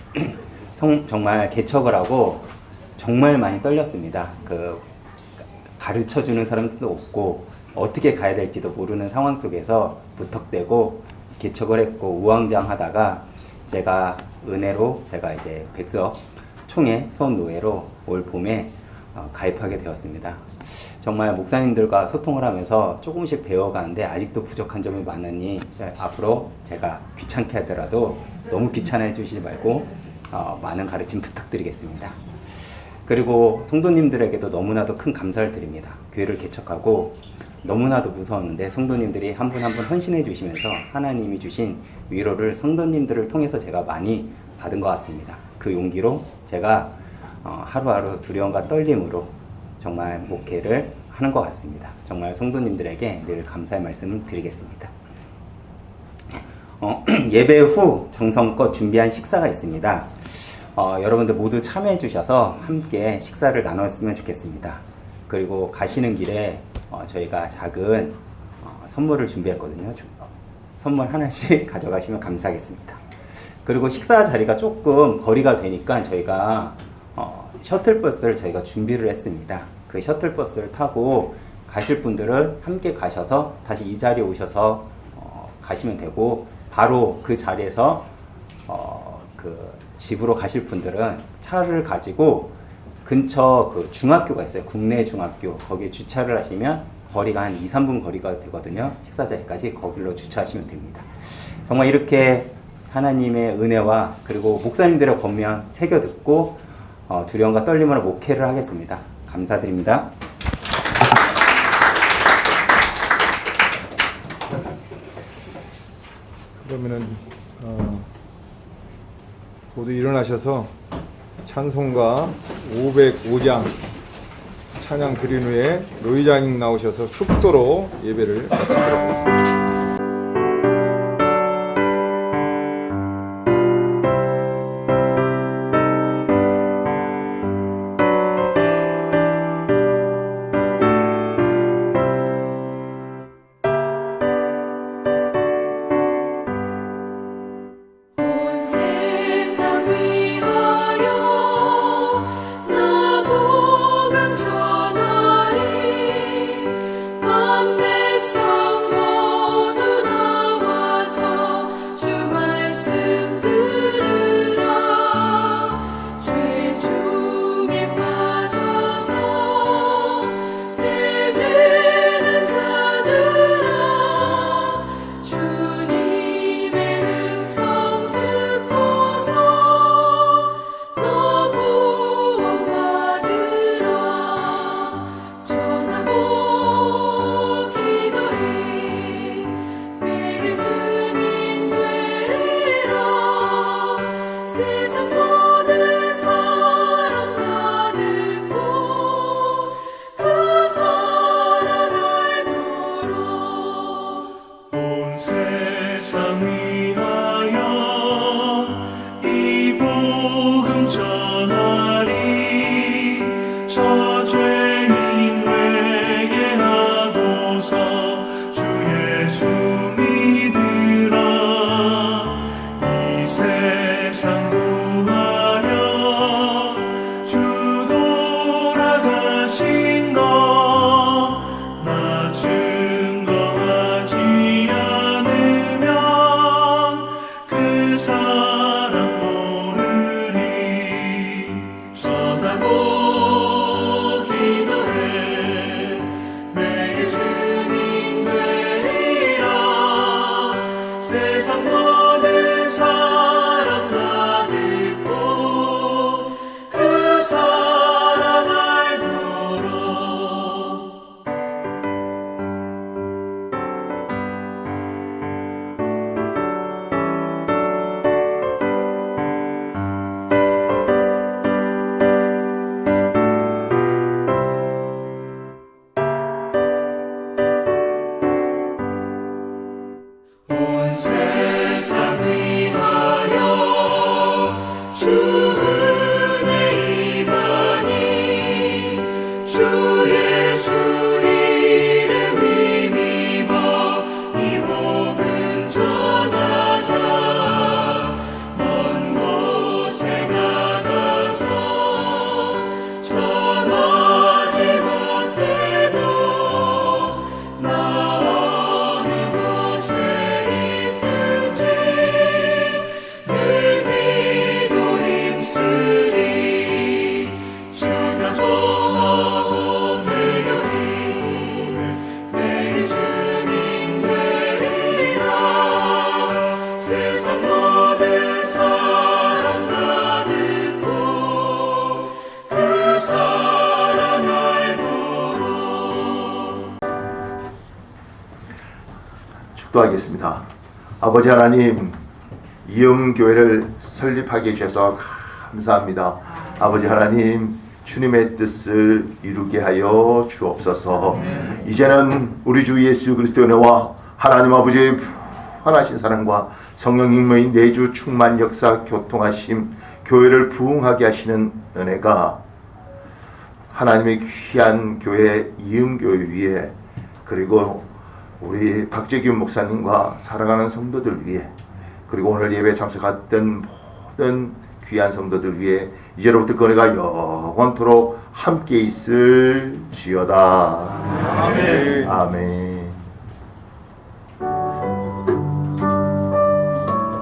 정말 개척을 하고 정말 많이 떨렸습니다. 가르쳐주는 사람들도 없고 어떻게 가야 될지도 모르는 상황 속에서 무턱대고 개척을 했고 우왕좌왕하다가 제가 은혜로 제가 이제 백석 총회 수원노회로 올 봄에 가입하게 되었습니다. 정말 목사님들과 소통을 하면서 조금씩 배워가는데 아직도 부족한 점이 많으니 앞으로 제가 귀찮게 하더라도 너무 귀찮아해 주시지 말고 많은 가르침 부탁드리겠습니다. 그리고 성도님들에게도 너무나도 큰 감사를 드립니다. 교회를 개척하고 너무나도 무서웠는데 성도님들이 한 분 한 분 헌신해 주시면서 하나님이 주신 위로를 성도님들을 통해서 제가 많이 받은 것 같습니다. 그 용기로 제가 하루하루 두려움과 떨림으로 정말 목회를 하는 것 같습니다. 정말 성도님들에게 늘 감사의 말씀을 드리겠습니다. 예배 후 정성껏 준비한 식사가 있습니다. 여러분들 모두 참여해 주셔서 함께 식사를 나눴으면 좋겠습니다. 그리고 가시는 길에 저희가 작은 선물을 준비했거든요. 선물 하나씩 가져가시면 감사하겠습니다. 그리고 식사 자리가 조금 거리가 되니까 저희가 셔틀버스를 저희가 준비를 했습니다. 그 셔틀버스를 타고 가실 분들은 함께 가셔서 다시 이 자리에 오셔서 가시면 되고, 바로 그 자리에서 집으로 가실 분들은 차를 가지고 근처 그 중학교가 있어요. 국내 중학교. 거기에 주차를 하시면 거리가 한 2, 3분 거리가 되거든요. 식사 자리까지 거기로 주차하시면 됩니다. 정말 이렇게 하나님의 은혜와 그리고 목사님들의 권면 새겨 듣고 두려움과 떨림으로 목회를 하겠습니다. 감사드립니다. 그러면은 모두 일어나셔서 찬송가 505장 찬양 드린 후에 노회장님 나오셔서 축도로 예배를 마치도록 하겠습니다. 축도하겠습니다. 아버지 하나님, 이음교회를 설립하게 해주셔서 감사합니다. 아버지 하나님, 주님의 뜻을 이루게 하여 주옵소서. 이제는 우리 주 예수 그리스도의 은혜와 하나님 아버지의 무한하신 사랑과 성령 임무의 내주 충만 역사 교통하심, 교회를 부흥하게 하시는 은혜가 하나님의 귀한 교회 이음교회 위에, 그리고 우리 박재균 목사님과 사랑하는 성도들 위해, 그리고 오늘 예배 참석했던 모든 귀한 성도들 위해 이제로부터 그 은혜가 영원토록 함께 있을지어다. 아멘. 아멘.